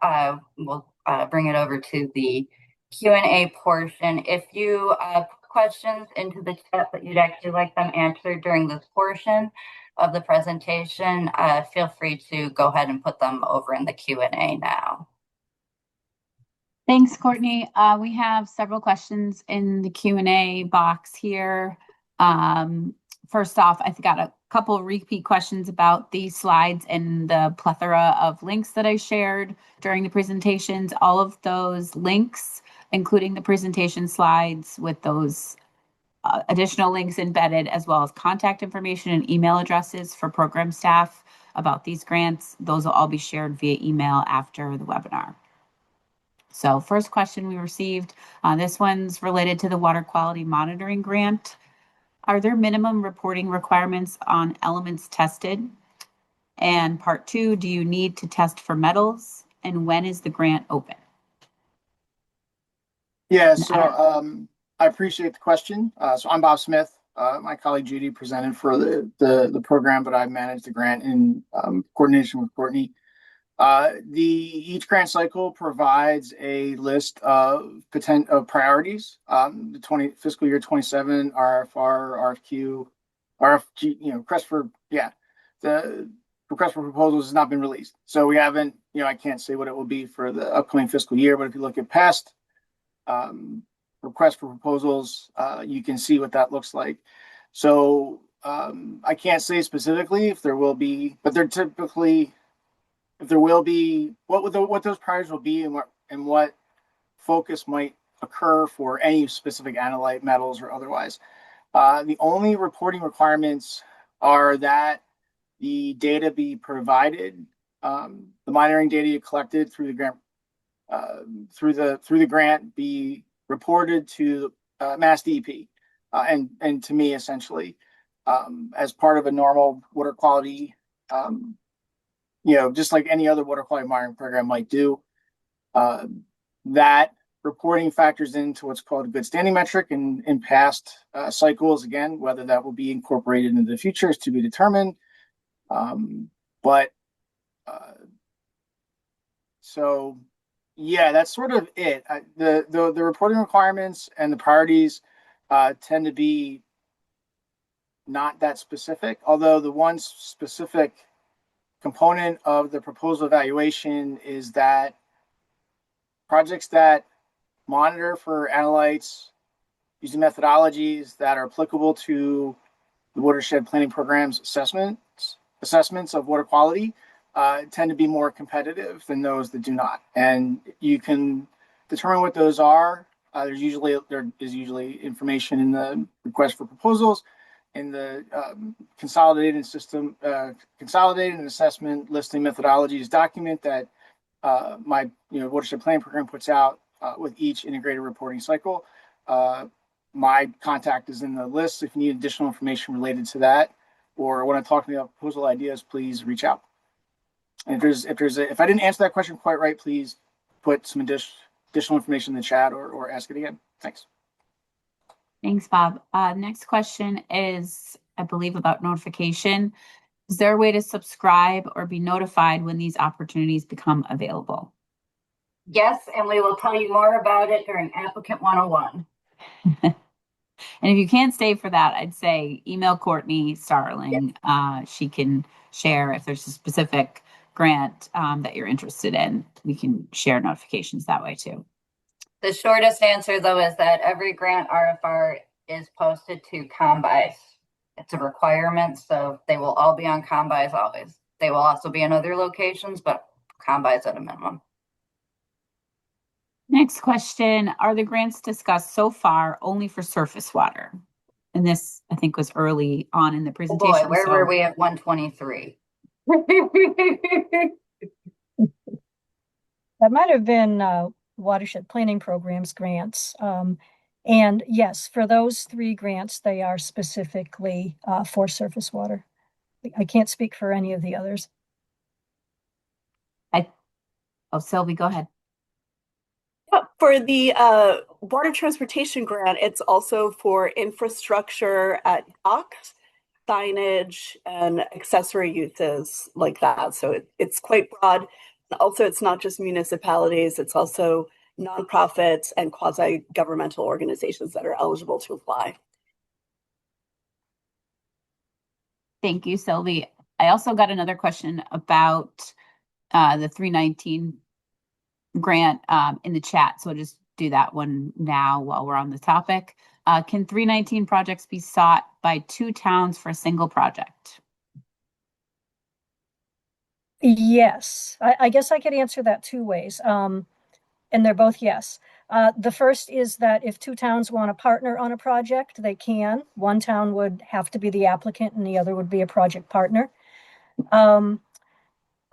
we'll bring it over to the Q&A portion. If you put questions into the chat that you'd actually like them answered during this portion of the presentation, feel free to go ahead and put them over in the Q&A now. Thanks, Courtney. We have several questions in the Q&A box here. First off, I got a couple of repeat questions about these slides and the plethora of links that I shared during the presentations. All of those links, including the presentation slides with those additional links embedded, as well as contact information and email addresses for program staff about these grants, those will all be shared via email after the webinar. So first question we received, this one's related to the water quality monitoring grant. Are there minimum reporting requirements on elements tested? And part 2, do you need to test for metals? And when is the grant open? Yeah, so I appreciate the question. So I'm Bob Smith. My colleague Judy presented for the program, but I managed the grant in coordination with Courtney. Each grant cycle provides a list of priorities. The fiscal year 27 RFR, RFQ, RFG, request for the request for proposals has not been released. So we haven't, I can't say what it will be for the upcoming fiscal year, but if you look at past request for proposals, you can see what that looks like. So I can't say specifically if there will be, but they're typically, if there will be, what those priorities will be and what focus might occur for any specific analyte, metals, or otherwise. The only reporting requirements are that the data be provided, the monitoring data collected through the grant, through the grant be reported to MassDEP and to me essentially as part of a normal water quality. Just like any other water quality monitoring program might do, that reporting factors into what's called a good standing metric in past cycles. Again, whether that will be incorporated into the future is to be determined. So yeah, that's sort of it. The reporting requirements and the priorities tend to be not that specific, although the one specific component of the proposal evaluation is that projects that monitor for analytes using methodologies that are applicable to the watershed planning program's assessments of water quality tend to be more competitive than those that do not. And you can determine what those are. There is usually information in the request for proposals in the consolidated and assessment listing methodologies document that my watershed planning program puts out with each integrated reporting cycle. My contact is in the list if you need additional information related to that. or want to talk to me about proposal ideas, please reach out. And if I didn't answer that question quite right, please put some additional information in the chat or ask it again. Thanks. Thanks, Bob. Next question is, I believe, about notification. Is there a way to subscribe or be notified when these opportunities become available? Yes, and we will tell you more about it during Applicant 101. And if you can't stay for that, I'd say email Courtney Starling. She can share if there's a specific grant that you're interested in. We can share notifications that way too. The shortest answer, though, is that every grant RFR is posted to Combis. It's a requirement, so they will all be on Combis always. They will also be in other locations, but Combis at a minimum. Next question, are the grants discussed so far only for surface water? And this, I think, was early on in the Oh presentation. boy, where were we at 123? That might have been watershed planning programs grants. And yes, for those 3 grants, they are specifically for surface water. I can't speak for any of the others. Sylvie, go ahead. For the water transportation grant, it's also for infrastructure at docks, signage, and accessory uses like that. So it's quite broad. Also, it's not just municipalities, it's also nonprofits and quasi-governmental organizations that are eligible to apply. Thank you, Sylvie. I also got another question about the 319 grant in the chat. So I'll just do that one now while we're on the topic. Can 319 projects be sought by 2 towns for a single project? Yes, I guess I could answer that 2 ways. And they're both yes. The first is that if 2 towns want to partner on a project, they can. One town would have to be the applicant and the other would be a project partner.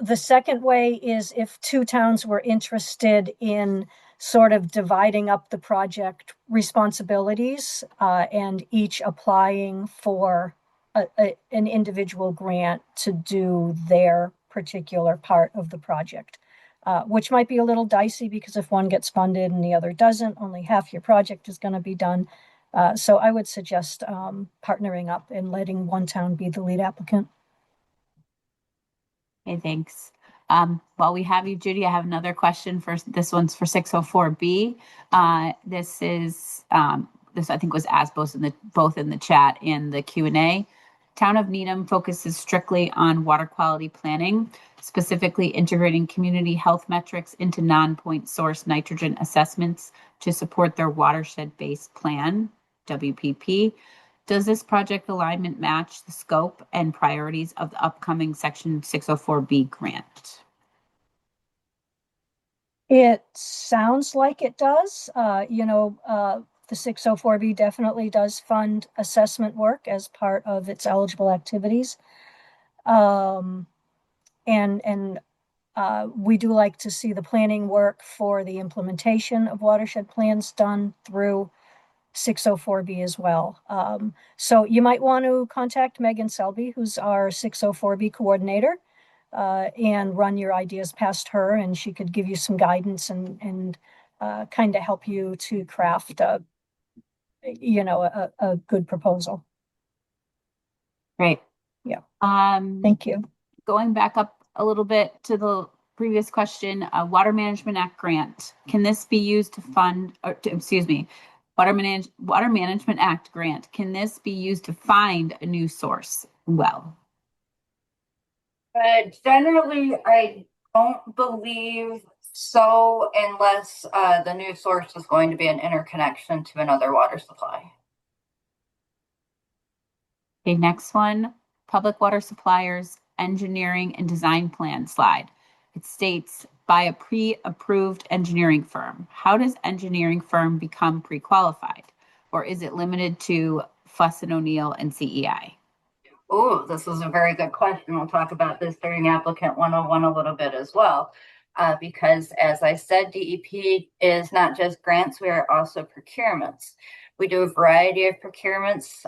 The second way is if 2 towns were interested in sort of dividing up the project responsibilities and each applying for an individual grant to do their particular part of the project, which might be a little dicey because if one gets funded and the other doesn't, only half your project is going to be done. So I would suggest partnering up and letting one town be the lead applicant. Okay, thanks. While we have you, Judy, I have another question for this one's for 604B. This is this I think was asked both in the chat and the Q&A. Town of Needham focuses strictly on water quality planning, specifically integrating community health metrics into non-point source nitrogen assessments to support their watershed-based plan, WPP. Does this project alignment match the scope and priorities of the upcoming Section 604B grant? It sounds like it does. The 604B definitely does fund assessment work as part of its eligible activities. And we do like to see the planning work for the implementation of watershed plans done through 604B as well. So you might want to contact Megan Selby, who's our 604B coordinator, and run your ideas past her, and she could give you some guidance and kind of help you to craft a good proposal. Great. Yeah. Thank you. Going back up a little bit to the previous question, Water Management Act grant. Can this be used to fund, Water Management Act grant. Can this be used to find a new source well? Generally, I don't believe so unless the new source is going to be an interconnection to another water supply. Okay, next one, public water suppliers, engineering and design plan slide. It states by a pre-approved engineering firm. How does engineering firm become pre-qualified? Or is it limited to Fuss and O'Neill and CEI? Oh, this is a very good question. We'll talk about this during Applicant 101 a little bit as well. Because as I said, DEP is not just grants, we are also procurements. We do a variety of procurements.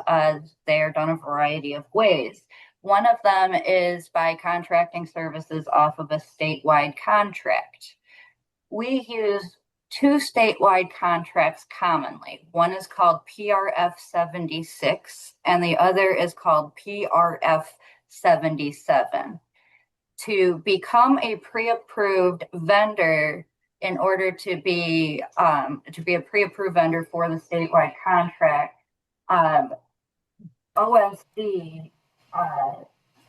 They are done a variety of ways. One of them is by contracting services off of a statewide contract. We use two statewide contracts commonly. One is called PRF 76 and the other is called PRF 77. To become a pre-approved vendor, in order to be a pre-approved vendor for the statewide contract, OSD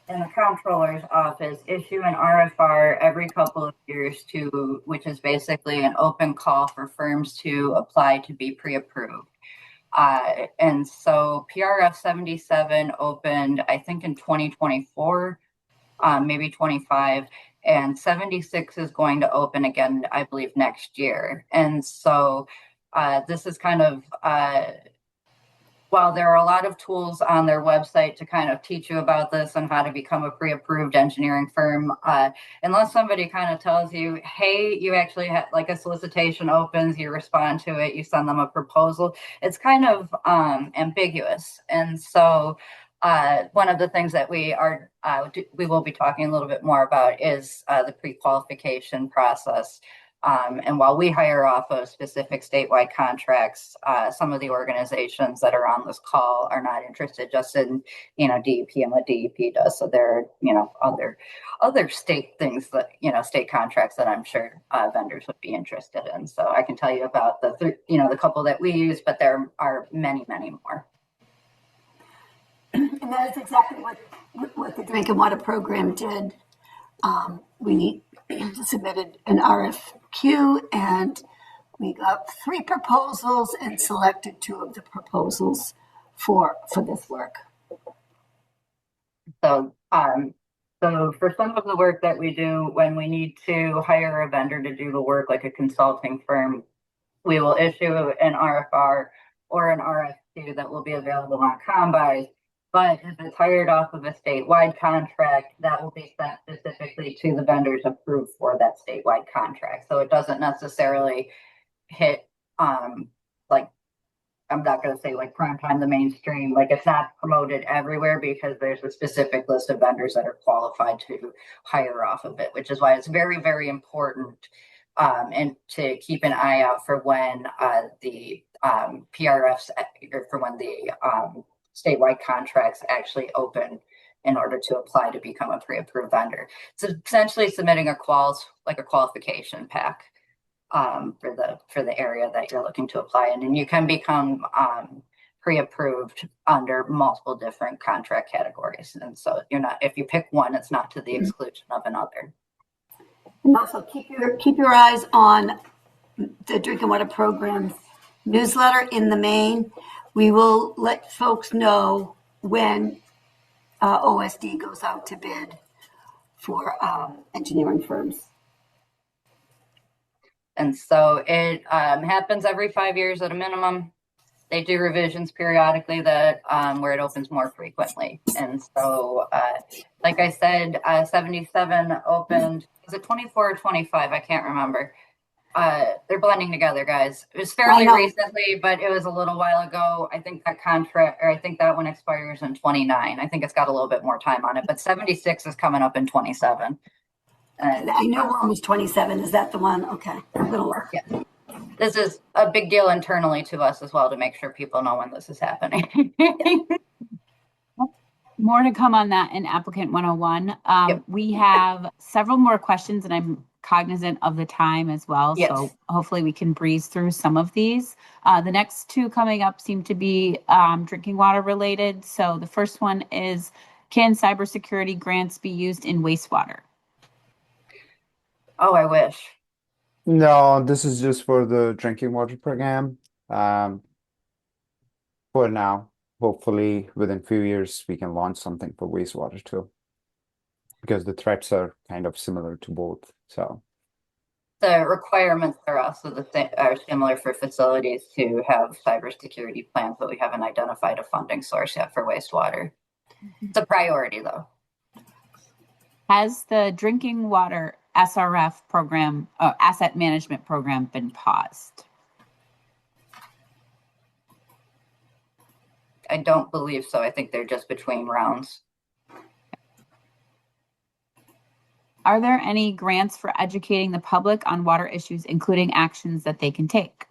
in the comptroller's office issue an RFR every couple of years which is basically an open call for firms to apply to be pre-approved. And so PRF 77 opened, I think, in 2024, maybe 25, and 76 is going to open again, I believe, next year. And so this is kind of, while there are a lot of tools on their website to kind of teach you about this and how to become a pre-approved engineering firm, unless somebody kind of tells you, hey, you actually have like a solicitation opens, you respond to it, you send them a proposal, it's kind of ambiguous. And so one of the things that we will be talking a little bit more about is the pre-qualification process. And while we hire off of specific statewide contracts, some of the organizations that are on this call are not interested just in, DEP and what DEP does. So there are, other state things that, state contracts that I'm sure vendors would be interested in. So I can tell you about the couple that we use, but there are many, many more. And that is exactly what the drinking water program did. We submitted an RFQ and we got 3 proposals and selected 2 of the proposals for this work. So for some of the work that we do, when we need to hire a vendor to do the work like a consulting firm, we will issue an RFR or an RFQ that will be available on Combine. But if it's hired off of a statewide contract, that will be sent specifically to the vendors approved for that statewide contract. So it doesn't necessarily hit, like, I'm not going to say like prime time, the mainstream, like it's not promoted everywhere because there's a specific list of vendors that are qualified to hire off of it, which is why it's very, very important and to keep an eye out for when the PRFs, or for when the statewide contracts actually open in order to apply to become a pre-approved vendor. So essentially submitting a qualification pack for the area that you're looking to apply in, and you can become pre-approved under multiple different contract categories. And so if you pick one, it's not to the exclusion of another. And also keep your eyes on the drinking water program's newsletter in the main. We will let folks know when OSD goes out to bid for engineering firms. And so it happens every 5 years at a minimum. They do revisions periodically that where it opens more frequently. And so, like I said, 77 opened, was it 24 or 25? I can't remember. They're blending together, guys. It was fairly recently, but it was a little while ago. I think that one expires in 29. I think it's got a little bit more time on it, but 76 is coming up in 27. I know we're almost 27. Is that the one? Okay. A little work. Yeah. This is a big deal internally to us as well to make sure people know when this is happening. More to come on that in Applicant 101. Yep. We have several more questions and I'm cognizant of the time as well. Yes. So hopefully we can breeze through some of these. The next 2 coming up seem to be drinking water related. So the first one is, can cybersecurity grants be used in wastewater? Oh, I wish. No, this is just for the drinking water program. For now, hopefully within a few years, we can launch something for wastewater too, because the threats are kind of similar to both. So the requirements are also are similar for facilities to have cybersecurity plans, but we haven't identified a funding source yet for wastewater. It's a priority though. Has the drinking water SRF program, asset management program, been paused? I don't believe so. I think they're just between rounds. Are there any grants for educating the public on water issues, including actions that they can take?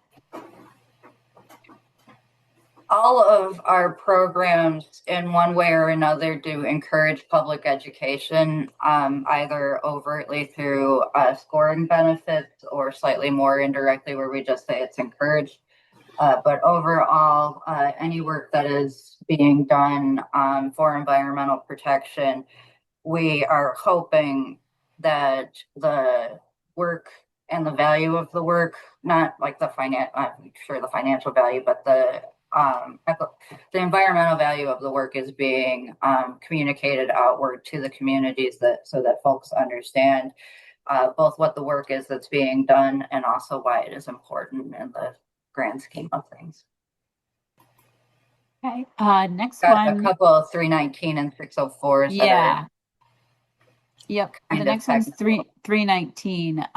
All of our programs in one way or another do encourage public education, either overtly through scoring benefits or slightly more indirectly where we just say it's encouraged. But overall, any work that is being done for environmental protection, we are hoping that the work and the value of the work, not like the financial value, but the environmental value of the work is being communicated outward to the communities so that folks understand both what the work is that's being done and also why it is important in the grand scheme of things. Okay, next Got one. a couple of 319 and 604s that Yeah. are Yep. kind The of next one's technical. 319.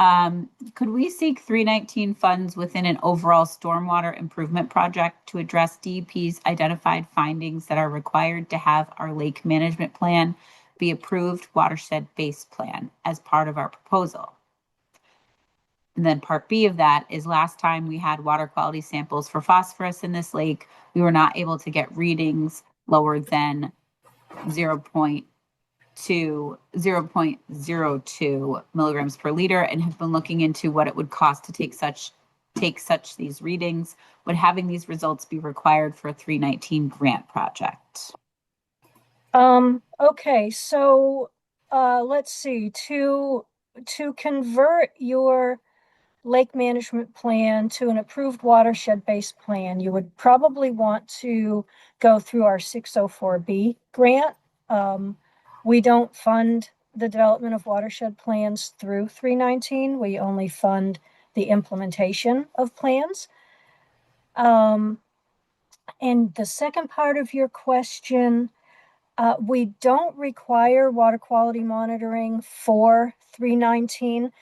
Could we seek 319 funds within an overall stormwater improvement project to address DEP's identified findings that are required to have our lake management plan be approved watershed-based plan as part of our proposal? And then part B of that is last time we had water quality samples for phosphorus in this lake, we were not able to get readings lower than 0.02 milligrams per liter and have been looking into what it would cost to take such these readings. Would having these results be required for a 319 grant project? Okay, so let's see, to convert your lake management plan to an approved watershed-based plan, you would probably want to go through our 604B grant. We don't fund the development of watershed plans through 319. We only fund the implementation of plans. And the second part of your question, we don't require water quality monitoring for 319.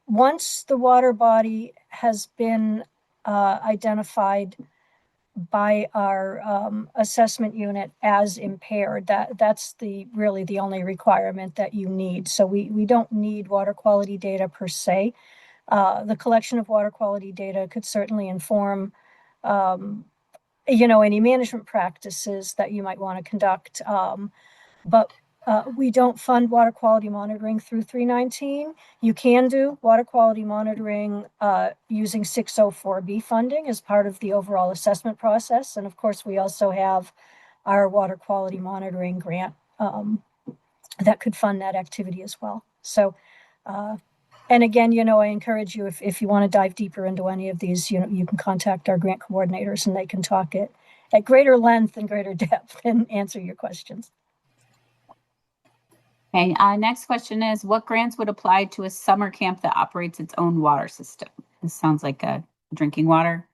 Once the water body has been identified by our assessment unit as impaired, that's really the only requirement that you need. So we don't need water quality data per se. The collection of water quality data could certainly inform any management practices that you might want to conduct. But we don't fund water quality monitoring through 319. You can do water quality monitoring using 604B funding as part of the overall assessment process. And of course, we also have our water quality monitoring grant that could fund that activity as well. So, and again, I encourage you, if you want to dive deeper into any of these, you can contact our grant coordinators and they can talk at greater length and greater depth and answer your questions. Okay, next question is, what grants would apply to a summer camp that operates its own water system? This sounds like a drinking water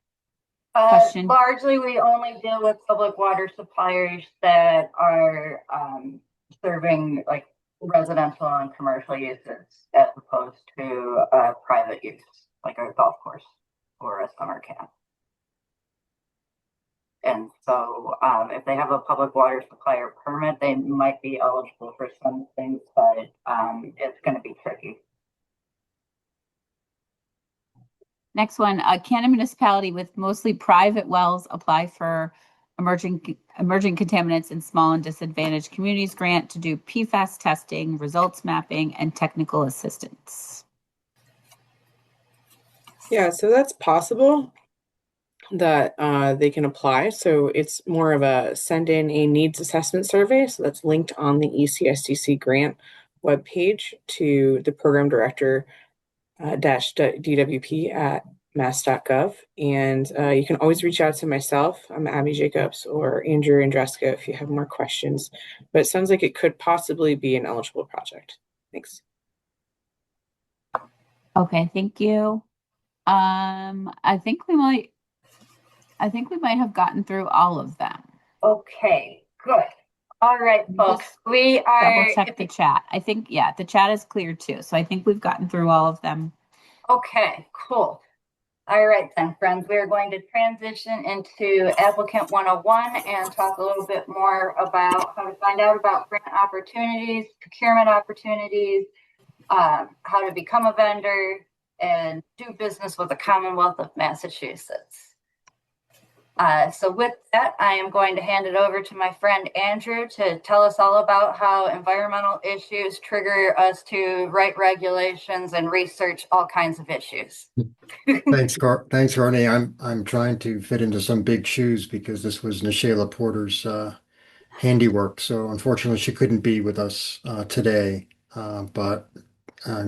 question. Largely, we only deal with public water suppliers that are serving like residential and commercial uses as opposed to private use, like a golf course or a summer camp. And so if they have a public water supplier permit, they might be eligible for some things, but it's going to be tricky. Next one, can a municipality with mostly private wells apply for emerging contaminants in small and disadvantaged communities grant to do PFAS testing, results mapping, and technical assistance? Yeah, so that's possible that they can apply. So it's more of a send in a needs assessment survey. So that's linked on the ECSDC grant webpage to the program director -DWP at mass.gov. And you can always reach out to myself. I'm Abby Jacobs or Andrew Andreska if you have more questions. But it sounds like it could possibly be an eligible project. Thanks. Okay, thank you. I think we might have gotten through all of them. Okay, good. All right, folks. We are double check the chat. I think, the chat is clear too. So I think we've gotten through all of them. Okay, cool. All right then, friends, we are going to transition into Applicant 101 and talk a little bit more about how to find out about grant opportunities, procurement opportunities, how to become a vendor, and do business with the Commonwealth of Massachusetts. So with that, I am going to hand it over to my friend Andrew to tell us all about how environmental issues trigger us to write regulations and research all kinds of issues. Thanks, Courtney. I'm trying to fit into some big shoes because this was Nishayla Porter's handiwork. So unfortunately, she couldn't be with us today. But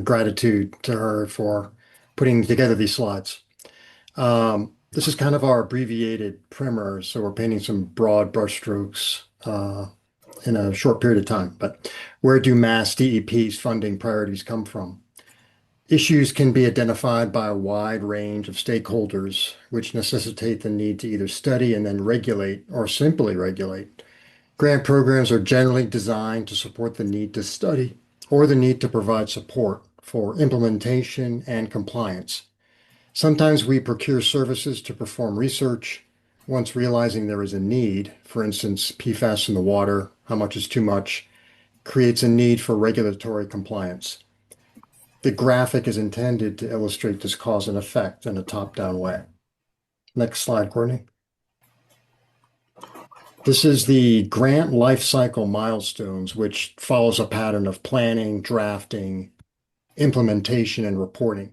gratitude to her for putting together these slides. This is kind of our abbreviated primer, so we're painting some broad brushstrokes in a short period of time. But where do MassDEP's funding priorities come from? Issues can be identified by a wide range of stakeholders, which necessitate the need to either study and then regulate or simply regulate. Grant programs are generally designed to support the need to study or the need to provide support for implementation and compliance. Sometimes we procure services to perform research. Once realizing there is a need, for instance, PFAS in the water, how much is too much, creates a need for regulatory compliance. The graphic is intended to illustrate this cause and effect in a top-down way. Next slide, Courtney. This is the grant life cycle milestones, which follows a pattern of planning, drafting, implementation, and reporting.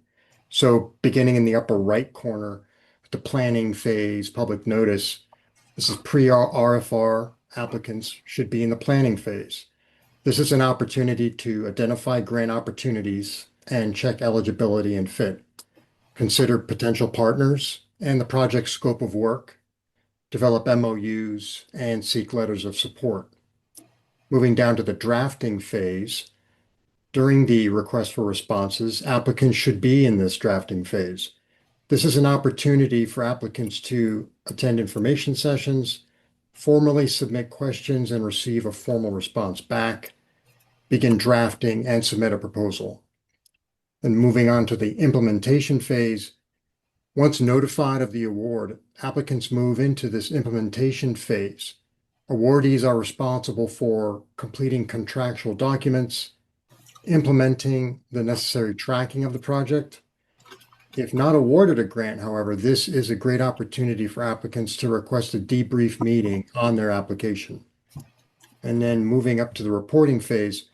So beginning in the upper right corner, the planning phase, public notice, this is pre-RFR applicants should be in the planning phase. This is an opportunity to identify grant opportunities and check eligibility and fit. Consider potential partners and the project scope of work, develop MOUs, and seek letters of support. Moving down to the drafting phase, during the request for responses, applicants should be in this drafting phase. This is an opportunity for applicants to attend information sessions, formally submit questions and receive a formal response back, begin drafting and submit a proposal. And moving on to the implementation phase, once notified of the award, applicants move into this implementation phase. Awardees are responsible for completing contractual documents, implementing the necessary tracking of the project. If not awarded a grant, however, this is a great opportunity for applicants to request a debrief meeting on their application. And then moving up to the reporting phase,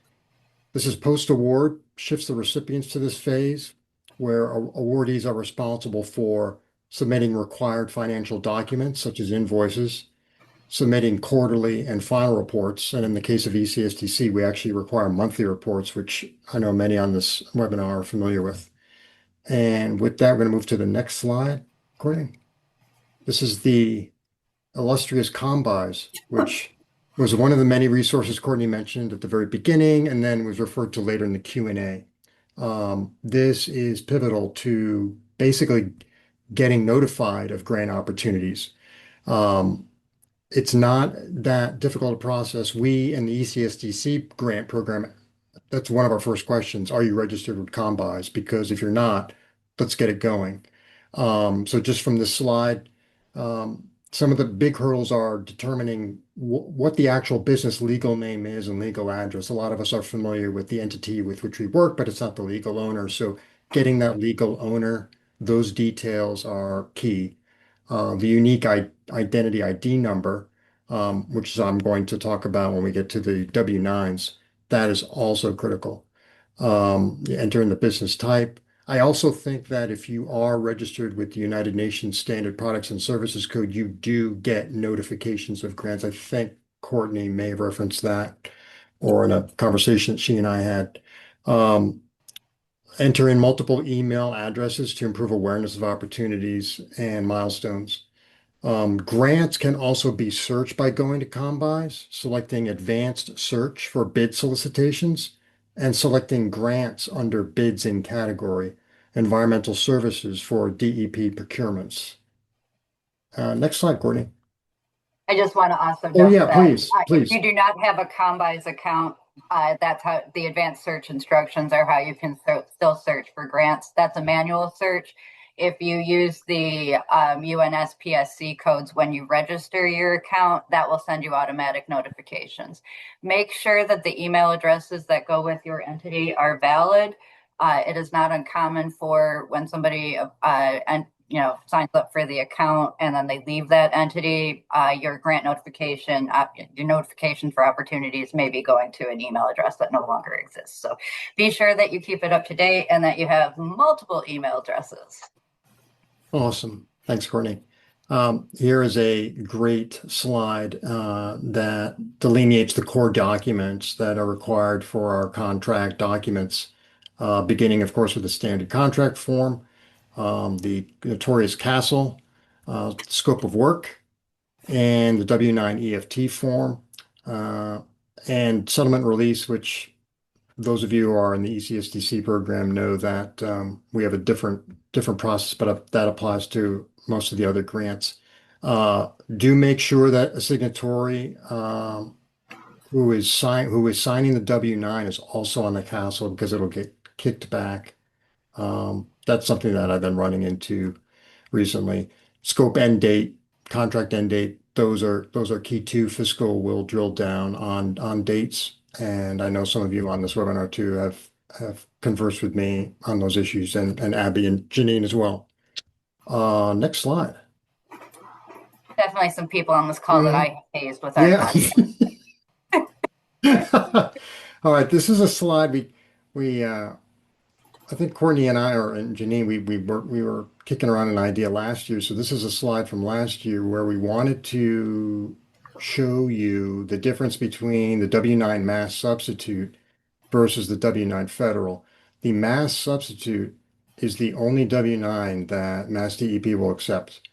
this is post-award, shifts the recipients to this phase where awardees are responsible for submitting required financial documents such as invoices, submitting quarterly and final reports. And in the case of ECSTC, we actually require monthly reports, which I know many on this webinar are familiar with. And with that, we're going to move to the next slide, Courtney. This is the illustrious Combis, which was one of the many resources Courtney mentioned at the very beginning and then was referred to later in the Q&A. This is pivotal to basically getting notified of grant opportunities. It's not that difficult a process. We in the ECSDC grant program, that's one of our first questions. Are you registered with Combis? Because if you're not, let's get it going. So just from this slide, some of the big hurdles are determining what the actual business legal name is and legal address. A lot of us are familiar with the entity with which we work, but it's not the legal owner. So getting that legal owner, those details are key. The unique identity ID number, which I'm going to talk about when we get to the W-9s, that is also critical. Enter in the business type. I also think that if you are registered with the United Nations Standard Products and Services Code, you do get notifications of grants. I think Courtney may have referenced that or in a conversation that she and I had. Enter in multiple email addresses to improve awareness of opportunities and milestones. Grants can also be searched by going to Combis, selecting advanced search for bid solicitations, and selecting grants under bids in category, environmental services for DEP procurements. Next slide, Courtney. I just want to also Oh note yeah, that please. if you do not have a Combis account, that's how the advanced search instructions are how you can still search for grants. That's a manual search. If you use the UNSPSC codes when you register your account, that will send you automatic notifications. Make sure that the email addresses that go with your entity are valid. It is not uncommon for when somebody signs up for the account and then they leave that entity, your grant notification, your notification for opportunities may be going to an email address that no longer exists. So be sure that you keep it up to date and that you have multiple email addresses. Awesome. Thanks, Courtney. Here is a great slide that delineates the core documents that are required for our contract documents, beginning, of course, with the standard contract form, the notorious CASL, scope of work, and the W-9 EFT form, and settlement release, which those of you who are in the ECSDC program know that we have a different process, but that applies to most of the other grants. Do make sure that a signatory who is signing the W-9 is also on the CASL because it'll get kicked back. That's something that I've been running into recently. Scope end date, contract end date, those are key too. Fiscal will drill down on dates. And I know some of you on this webinar too have conversed with me on those issues, and Abby and Janine as well. Next slide. Definitely some people on this call that I hazed with our content. All right, this is a slide I think Courtney and and Janine, we were kicking around an idea last year. So this is a slide from last year where we wanted to show you the difference between the W-9 mass substitute versus the W-9 federal. The mass substitute is the only W-9 that MassDEP will accept.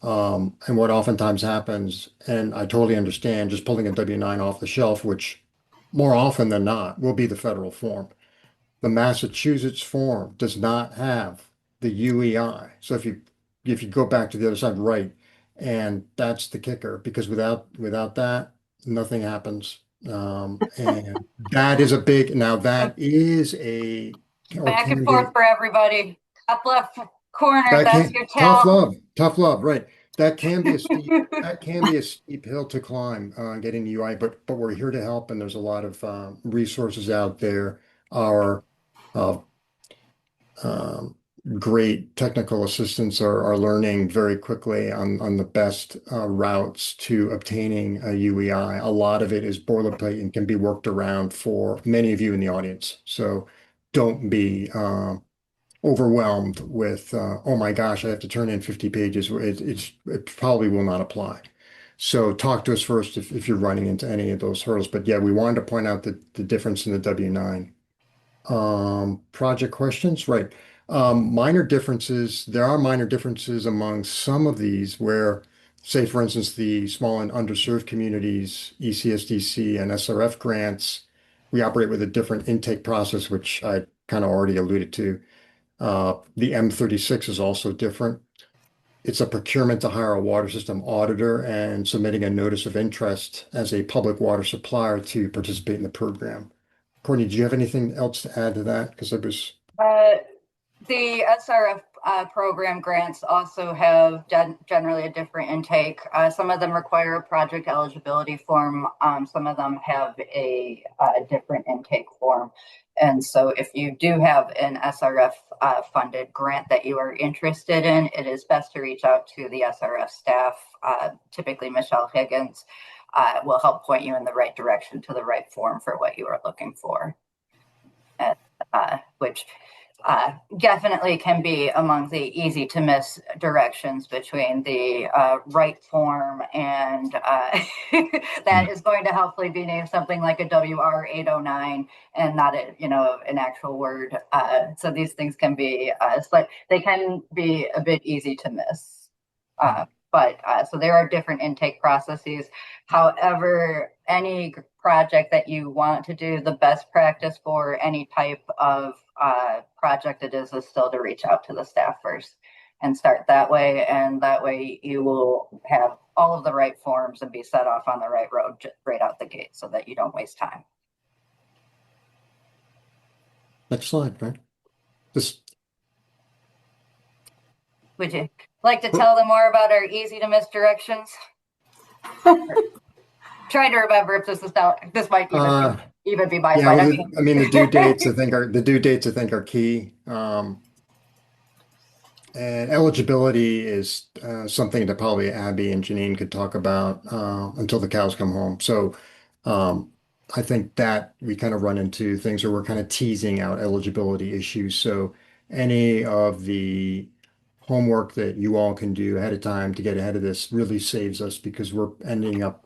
And what oftentimes happens, and I totally understand, just pulling a W-9 off the shelf, which more often than not will be the federal form. The Massachusetts form does not have the UEI. So if you go back to the other side, right, and that's the kicker, because without that, nothing happens. And that is that is a back and forth for everybody. Top left corner, that's your tell. Tough love, right. That can be a steep hill to climb, getting the UI, but we're here to help, and there's a lot of resources out there. Our great technical assistants are learning very quickly on the best routes to obtaining a UEI. A lot of it is boilerplate and can be worked around for many of you in the audience. So don't be overwhelmed with, oh my gosh, I have to turn in 50 pages. It probably will not apply. So talk to us first if you're running into any of those hurdles. But yeah, we wanted to point out the difference in the W-9. Project questions, right. Minor differences. There are minor differences among some of these where, say, for instance, the small and underserved communities, ECSDC and SRF grants, we operate with a different intake process, which I kind of already alluded to. The M36 is also different. It's a procurement to hire a water system auditor and submitting a notice of interest as a public water supplier to participate in the program. Courtney, do you have anything else to add to that? Because it was the SRF program grants also have generally a different intake. Some of them require a project eligibility form. Some of them have a different intake form. And so if you do have an SRF funded grant that you are interested in, it is best to reach out to the SRF staff. Typically, Michelle Higgins will help point you in the right direction to the right form for what you are looking for, which definitely can be among the easy to miss directions between the right form and that is going to hopefully be named something like a WR 809 and not an actual word. So these things can be, they can be a bit easy to miss. So there are different intake processes. However, any project that you want to do, the best practice for any type of project it is still to reach out to the staff first and start that way. And that way you will have all of the right forms and be set off on the right road right out the gate so that you don't waste time. Next slide, right? Would you like to tell them more about our easy to miss directions? Try to remember if this is not, this might even be my Yeah, slide. well, I mean, the due dates I think are key. And eligibility is something that probably Abby and Janine could talk about until the cows come home. So I think that we kind of run into things where we're kind of teasing out eligibility issues. So any of the homework that you all can do ahead of time to get ahead of this really saves us because we're ending up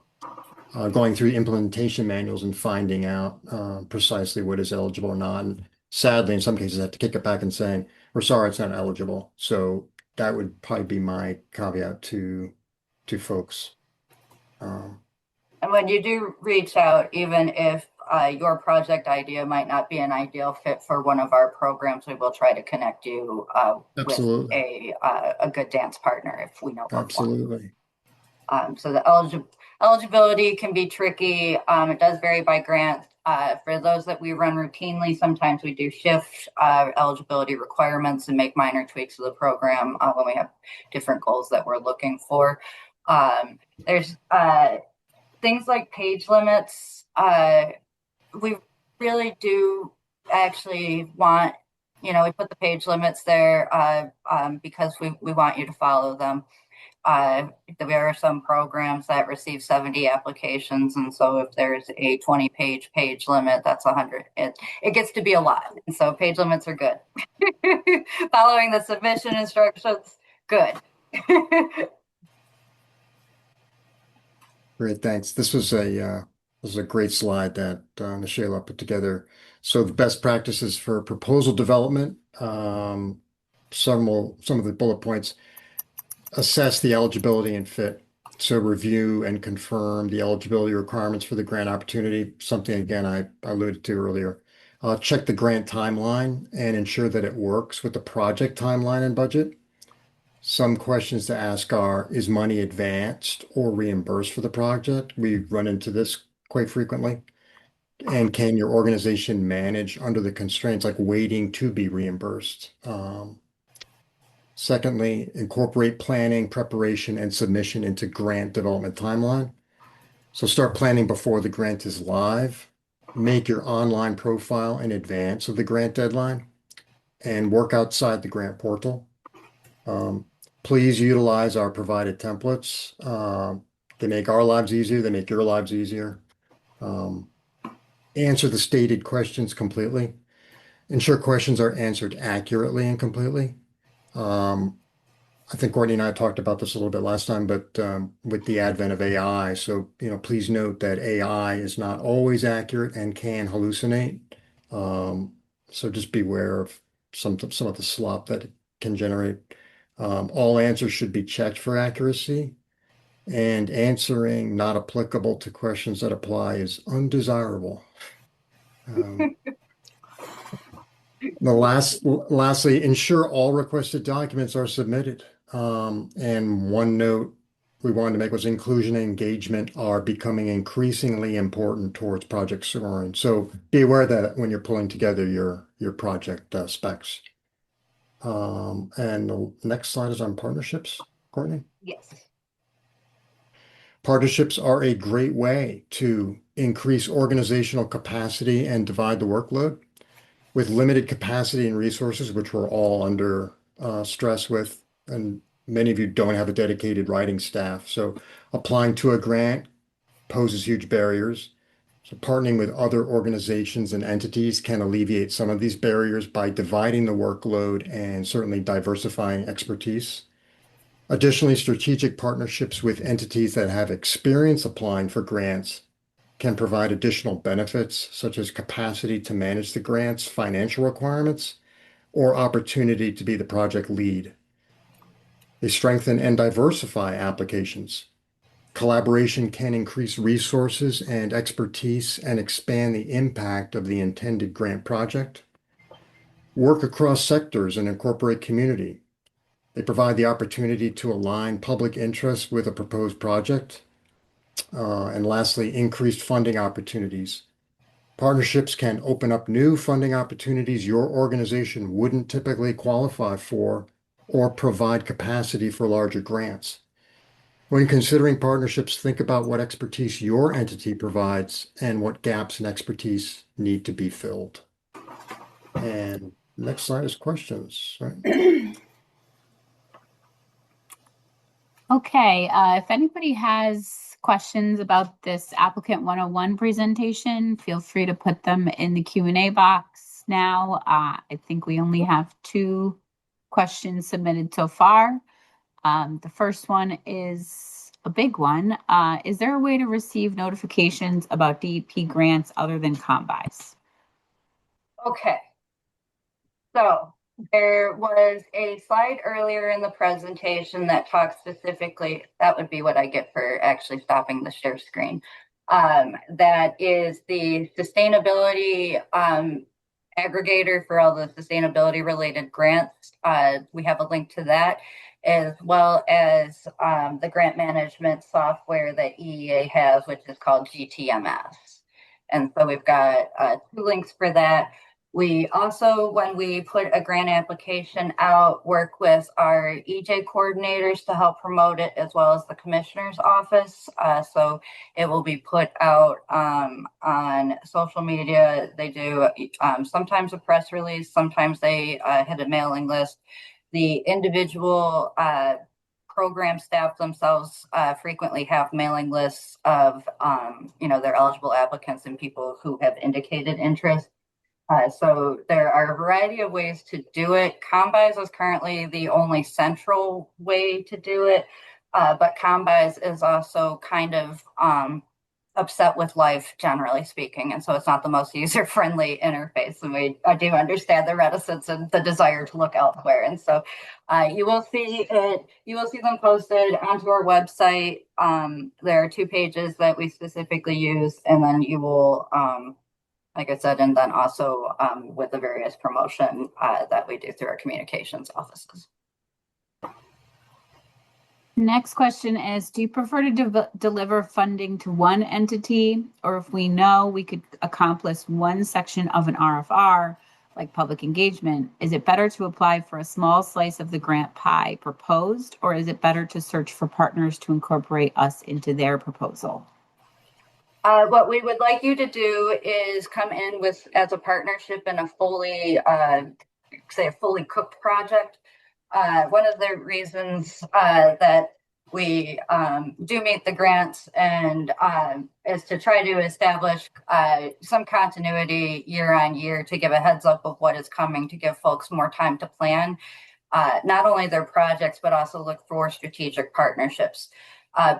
going through implementation manuals and finding out precisely what is eligible or not. And sadly, in some cases, I have to kick it back and saying, we're sorry, it's not eligible. So that would probably be my caveat to folks. And when you do reach out, even if your project idea might not be an ideal fit for one of our programs, we will try to connect you with Absolutely. a good dance partner if we know of one. Absolutely. So the eligibility can be tricky. It does vary by grant. For those that we run routinely, sometimes we do shift eligibility requirements and make minor tweaks to the program when we have different goals that we're looking for. There's things like page limits. We really do actually want, we put the page limits there because we want you to follow them. There are some programs that receive 70 applications, and so if there's a 20-page page limit, that's 100. It gets to be a lot, and so page limits are good. Following the submission instructions, good. Great, thanks. This was a great slide that Michelle put together. So the best practices for proposal development, some of the bullet points. Assess the eligibility and fit. So review and confirm the eligibility requirements for the grant opportunity, something again I alluded to earlier. Check the grant timeline and ensure that it works with the project timeline and budget. Some questions to ask are, is money advanced or reimbursed for the project? We run into this quite frequently. And can your organization manage under the constraints like waiting to be reimbursed? Secondly, incorporate planning, preparation, and submission into grant development timeline. So start planning before the grant is live. Make your online profile in advance of the grant deadline and work outside the grant portal. Please utilize our provided templates. They make our lives easier. They make your lives easier. Answer the stated questions completely. Ensure questions are answered accurately and completely. I think Courtney and I talked about this a little bit last time, but with the advent of AI, so please note that AI is not always accurate and can hallucinate. So just beware of some of the slop that it can generate. All answers should be checked for accuracy, and answering not applicable to questions that apply is undesirable. Lastly, ensure all requested documents are submitted. And one note we wanted to make was inclusion and engagement are becoming increasingly important towards Project Soaring. So be aware that when you're pulling together your project specs. And the next slide is on partnerships, Courtney. Yes. Partnerships are a great way to increase organizational capacity and divide the workload. With limited capacity and resources, which we're all under stress with, and many of you don't have a dedicated writing staff. So applying to a grant poses huge barriers. So partnering with other organizations and entities can alleviate some of these barriers by dividing the workload and certainly diversifying expertise. Additionally, strategic partnerships with entities that have experience applying for grants can provide additional benefits, such as capacity to manage the grant's financial requirements or opportunity to be the project lead. They strengthen and diversify applications. Collaboration can increase resources and expertise and expand the impact of the intended grant project. Work across sectors and incorporate community. They provide the opportunity to align public interest with a proposed project. And lastly, increased funding opportunities. Partnerships can open up new funding opportunities your organization wouldn't typically qualify for or provide capacity for larger grants. When considering partnerships, think about what expertise your entity provides and what gaps in expertise need to be filled. And next slide is questions, right? Okay, if anybody has questions about this Applicant 101 presentation, feel free to put them in the Q&A box now. I think we only have 2 questions submitted so far. The first one is a big one. Is there a way to receive notifications about DEP grants other than combis? Okay. So there was a slide earlier in the presentation that talks specifically, that would be what I get for actually stopping the share screen. That is the sustainability aggregator for all the sustainability related grants. We have a link to that, as well as the grant management software that EEA has, which is called GTMS. And so we've got 2 links for that. We also, when we put a grant application out, work with our EJ coordinators to help promote it, as well as the commissioner's office. So it will be put out on social media. They do sometimes a press release, sometimes they hit a mailing list. The individual program staff themselves frequently have mailing lists of, their eligible applicants and people who have indicated interest. So there are a variety of ways to do it. Combis is currently the only central way to do it, but Combis is also kind of upset with life, generally speaking, and so it's not the most user-friendly interface. And I do understand the reticence and the desire to look elsewhere. And so you will see them posted onto our website. There are 2 pages that we specifically use, and then you will. Like I said, and then also with the various promotion that we do through our communications offices. Next question is, do you prefer to deliver funding to one entity, or if we know we could accomplish one section of an RFR, like public engagement, is it better to apply for a small slice of the grant pie proposed, or is it better to search for partners to incorporate us into their proposal? What we would like you to do is come in with as a partnership in a fully cooked project. One of the reasons that we do meet the grants and is to try to establish some continuity year on year, to give a heads up of what is coming, to give folks more time to plan not only their projects, but also look for strategic partnerships.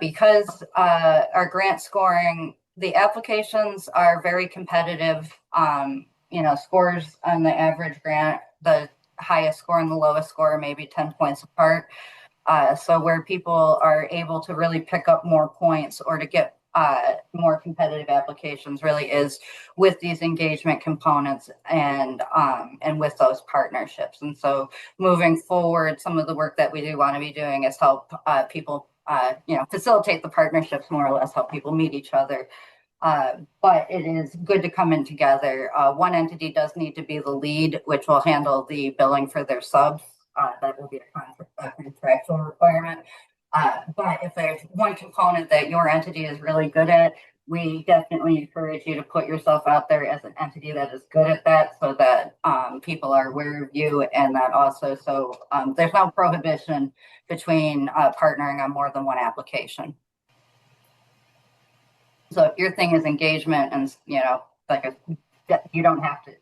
Because our grant scoring, the applications are very competitive. Scores on the average grant, the highest score and the lowest score are maybe 10 points apart. So where people are able to really pick up more points or to get more competitive applications really is with these engagement components and with those partnerships. And so moving forward, some of the work that we do want to be doing is help people facilitate the partnerships, more or less help people meet each other. But it is good to come in together. One entity does need to be the lead, which will handle the billing for their subs. That will be a contractual requirement. But if there's one component that your entity is really good at, we definitely encourage you to put yourself out there as an entity that is good at that, so that people are aware of you, and that also there's no prohibition between partnering on more than one application. So if your thing is engagement, and you don't have to,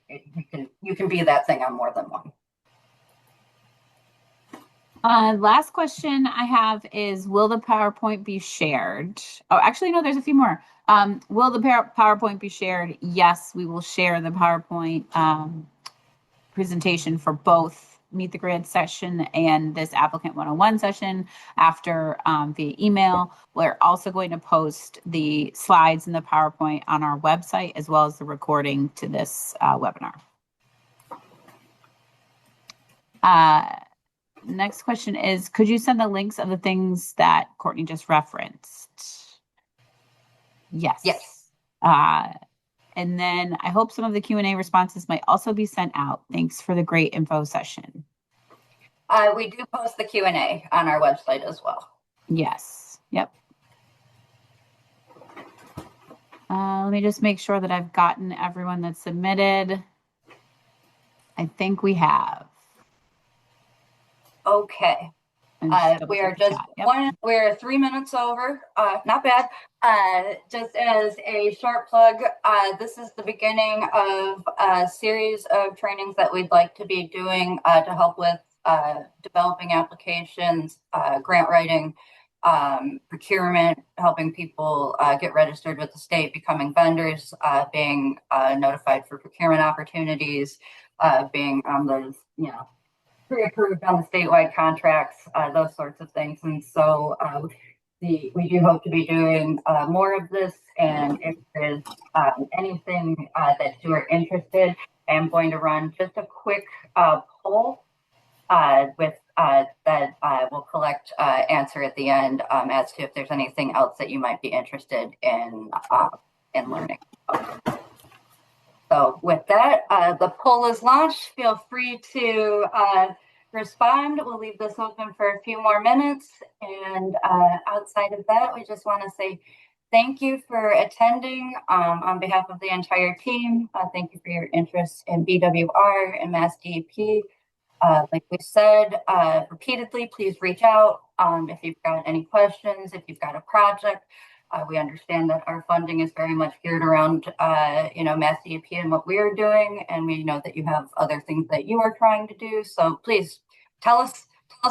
you can be that thing on more than one. Last question I have is, will the PowerPoint be shared? Oh, actually, no, there's a few more. Will the PowerPoint be shared? Yes, we will share the PowerPoint presentation for both Meet the Grant session and this Applicant 101 session after via email. We're also going to post the slides and the PowerPoint on our website, as well as the recording to this webinar. Next question is, could you send the links of the things that Courtney just referenced? Yes. Yes. And then I hope some of the Q&A responses might also be sent out. Thanks for the great info session. We do post the Q&A on our website as well. Yes. Yep. Let me just make sure that I've gotten everyone that submitted. I think we have. Okay. We are just we're 3 minutes over. Not bad. Just as a short plug, this is the beginning of a series of trainings that we'd like to be doing to help with developing applications, grant writing, procurement, helping people get registered with the state, becoming vendors, being notified for procurement opportunities, being on those, pre-approved on the statewide contracts, those sorts of things. And so we do hope to be doing more of this. And if there's anything that you are interested, I am going to run just a quick poll with that will collect answer at the end as to if there's anything else that you might be interested in learning. So with that, the poll is launched. Feel free to respond. We'll leave this open for a few more minutes. And outside of that, we just want to say thank you for attending on behalf of the entire team. Thank you for your interest in BWR and MassDEP. Like we said repeatedly, please reach out if you've got any questions, if you've got a project. We understand that our funding is very much geared around, MassDEP and what we are doing, and we know that you have other things that you are trying to do. So please tell us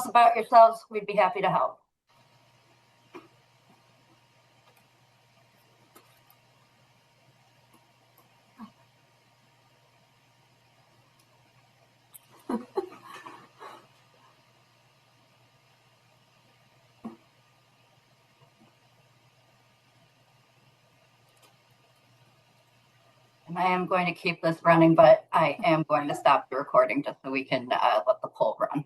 about yourselves. We'd be happy to help. And I am going to keep this running, but I am going to stop the recording just so we can let the poll run.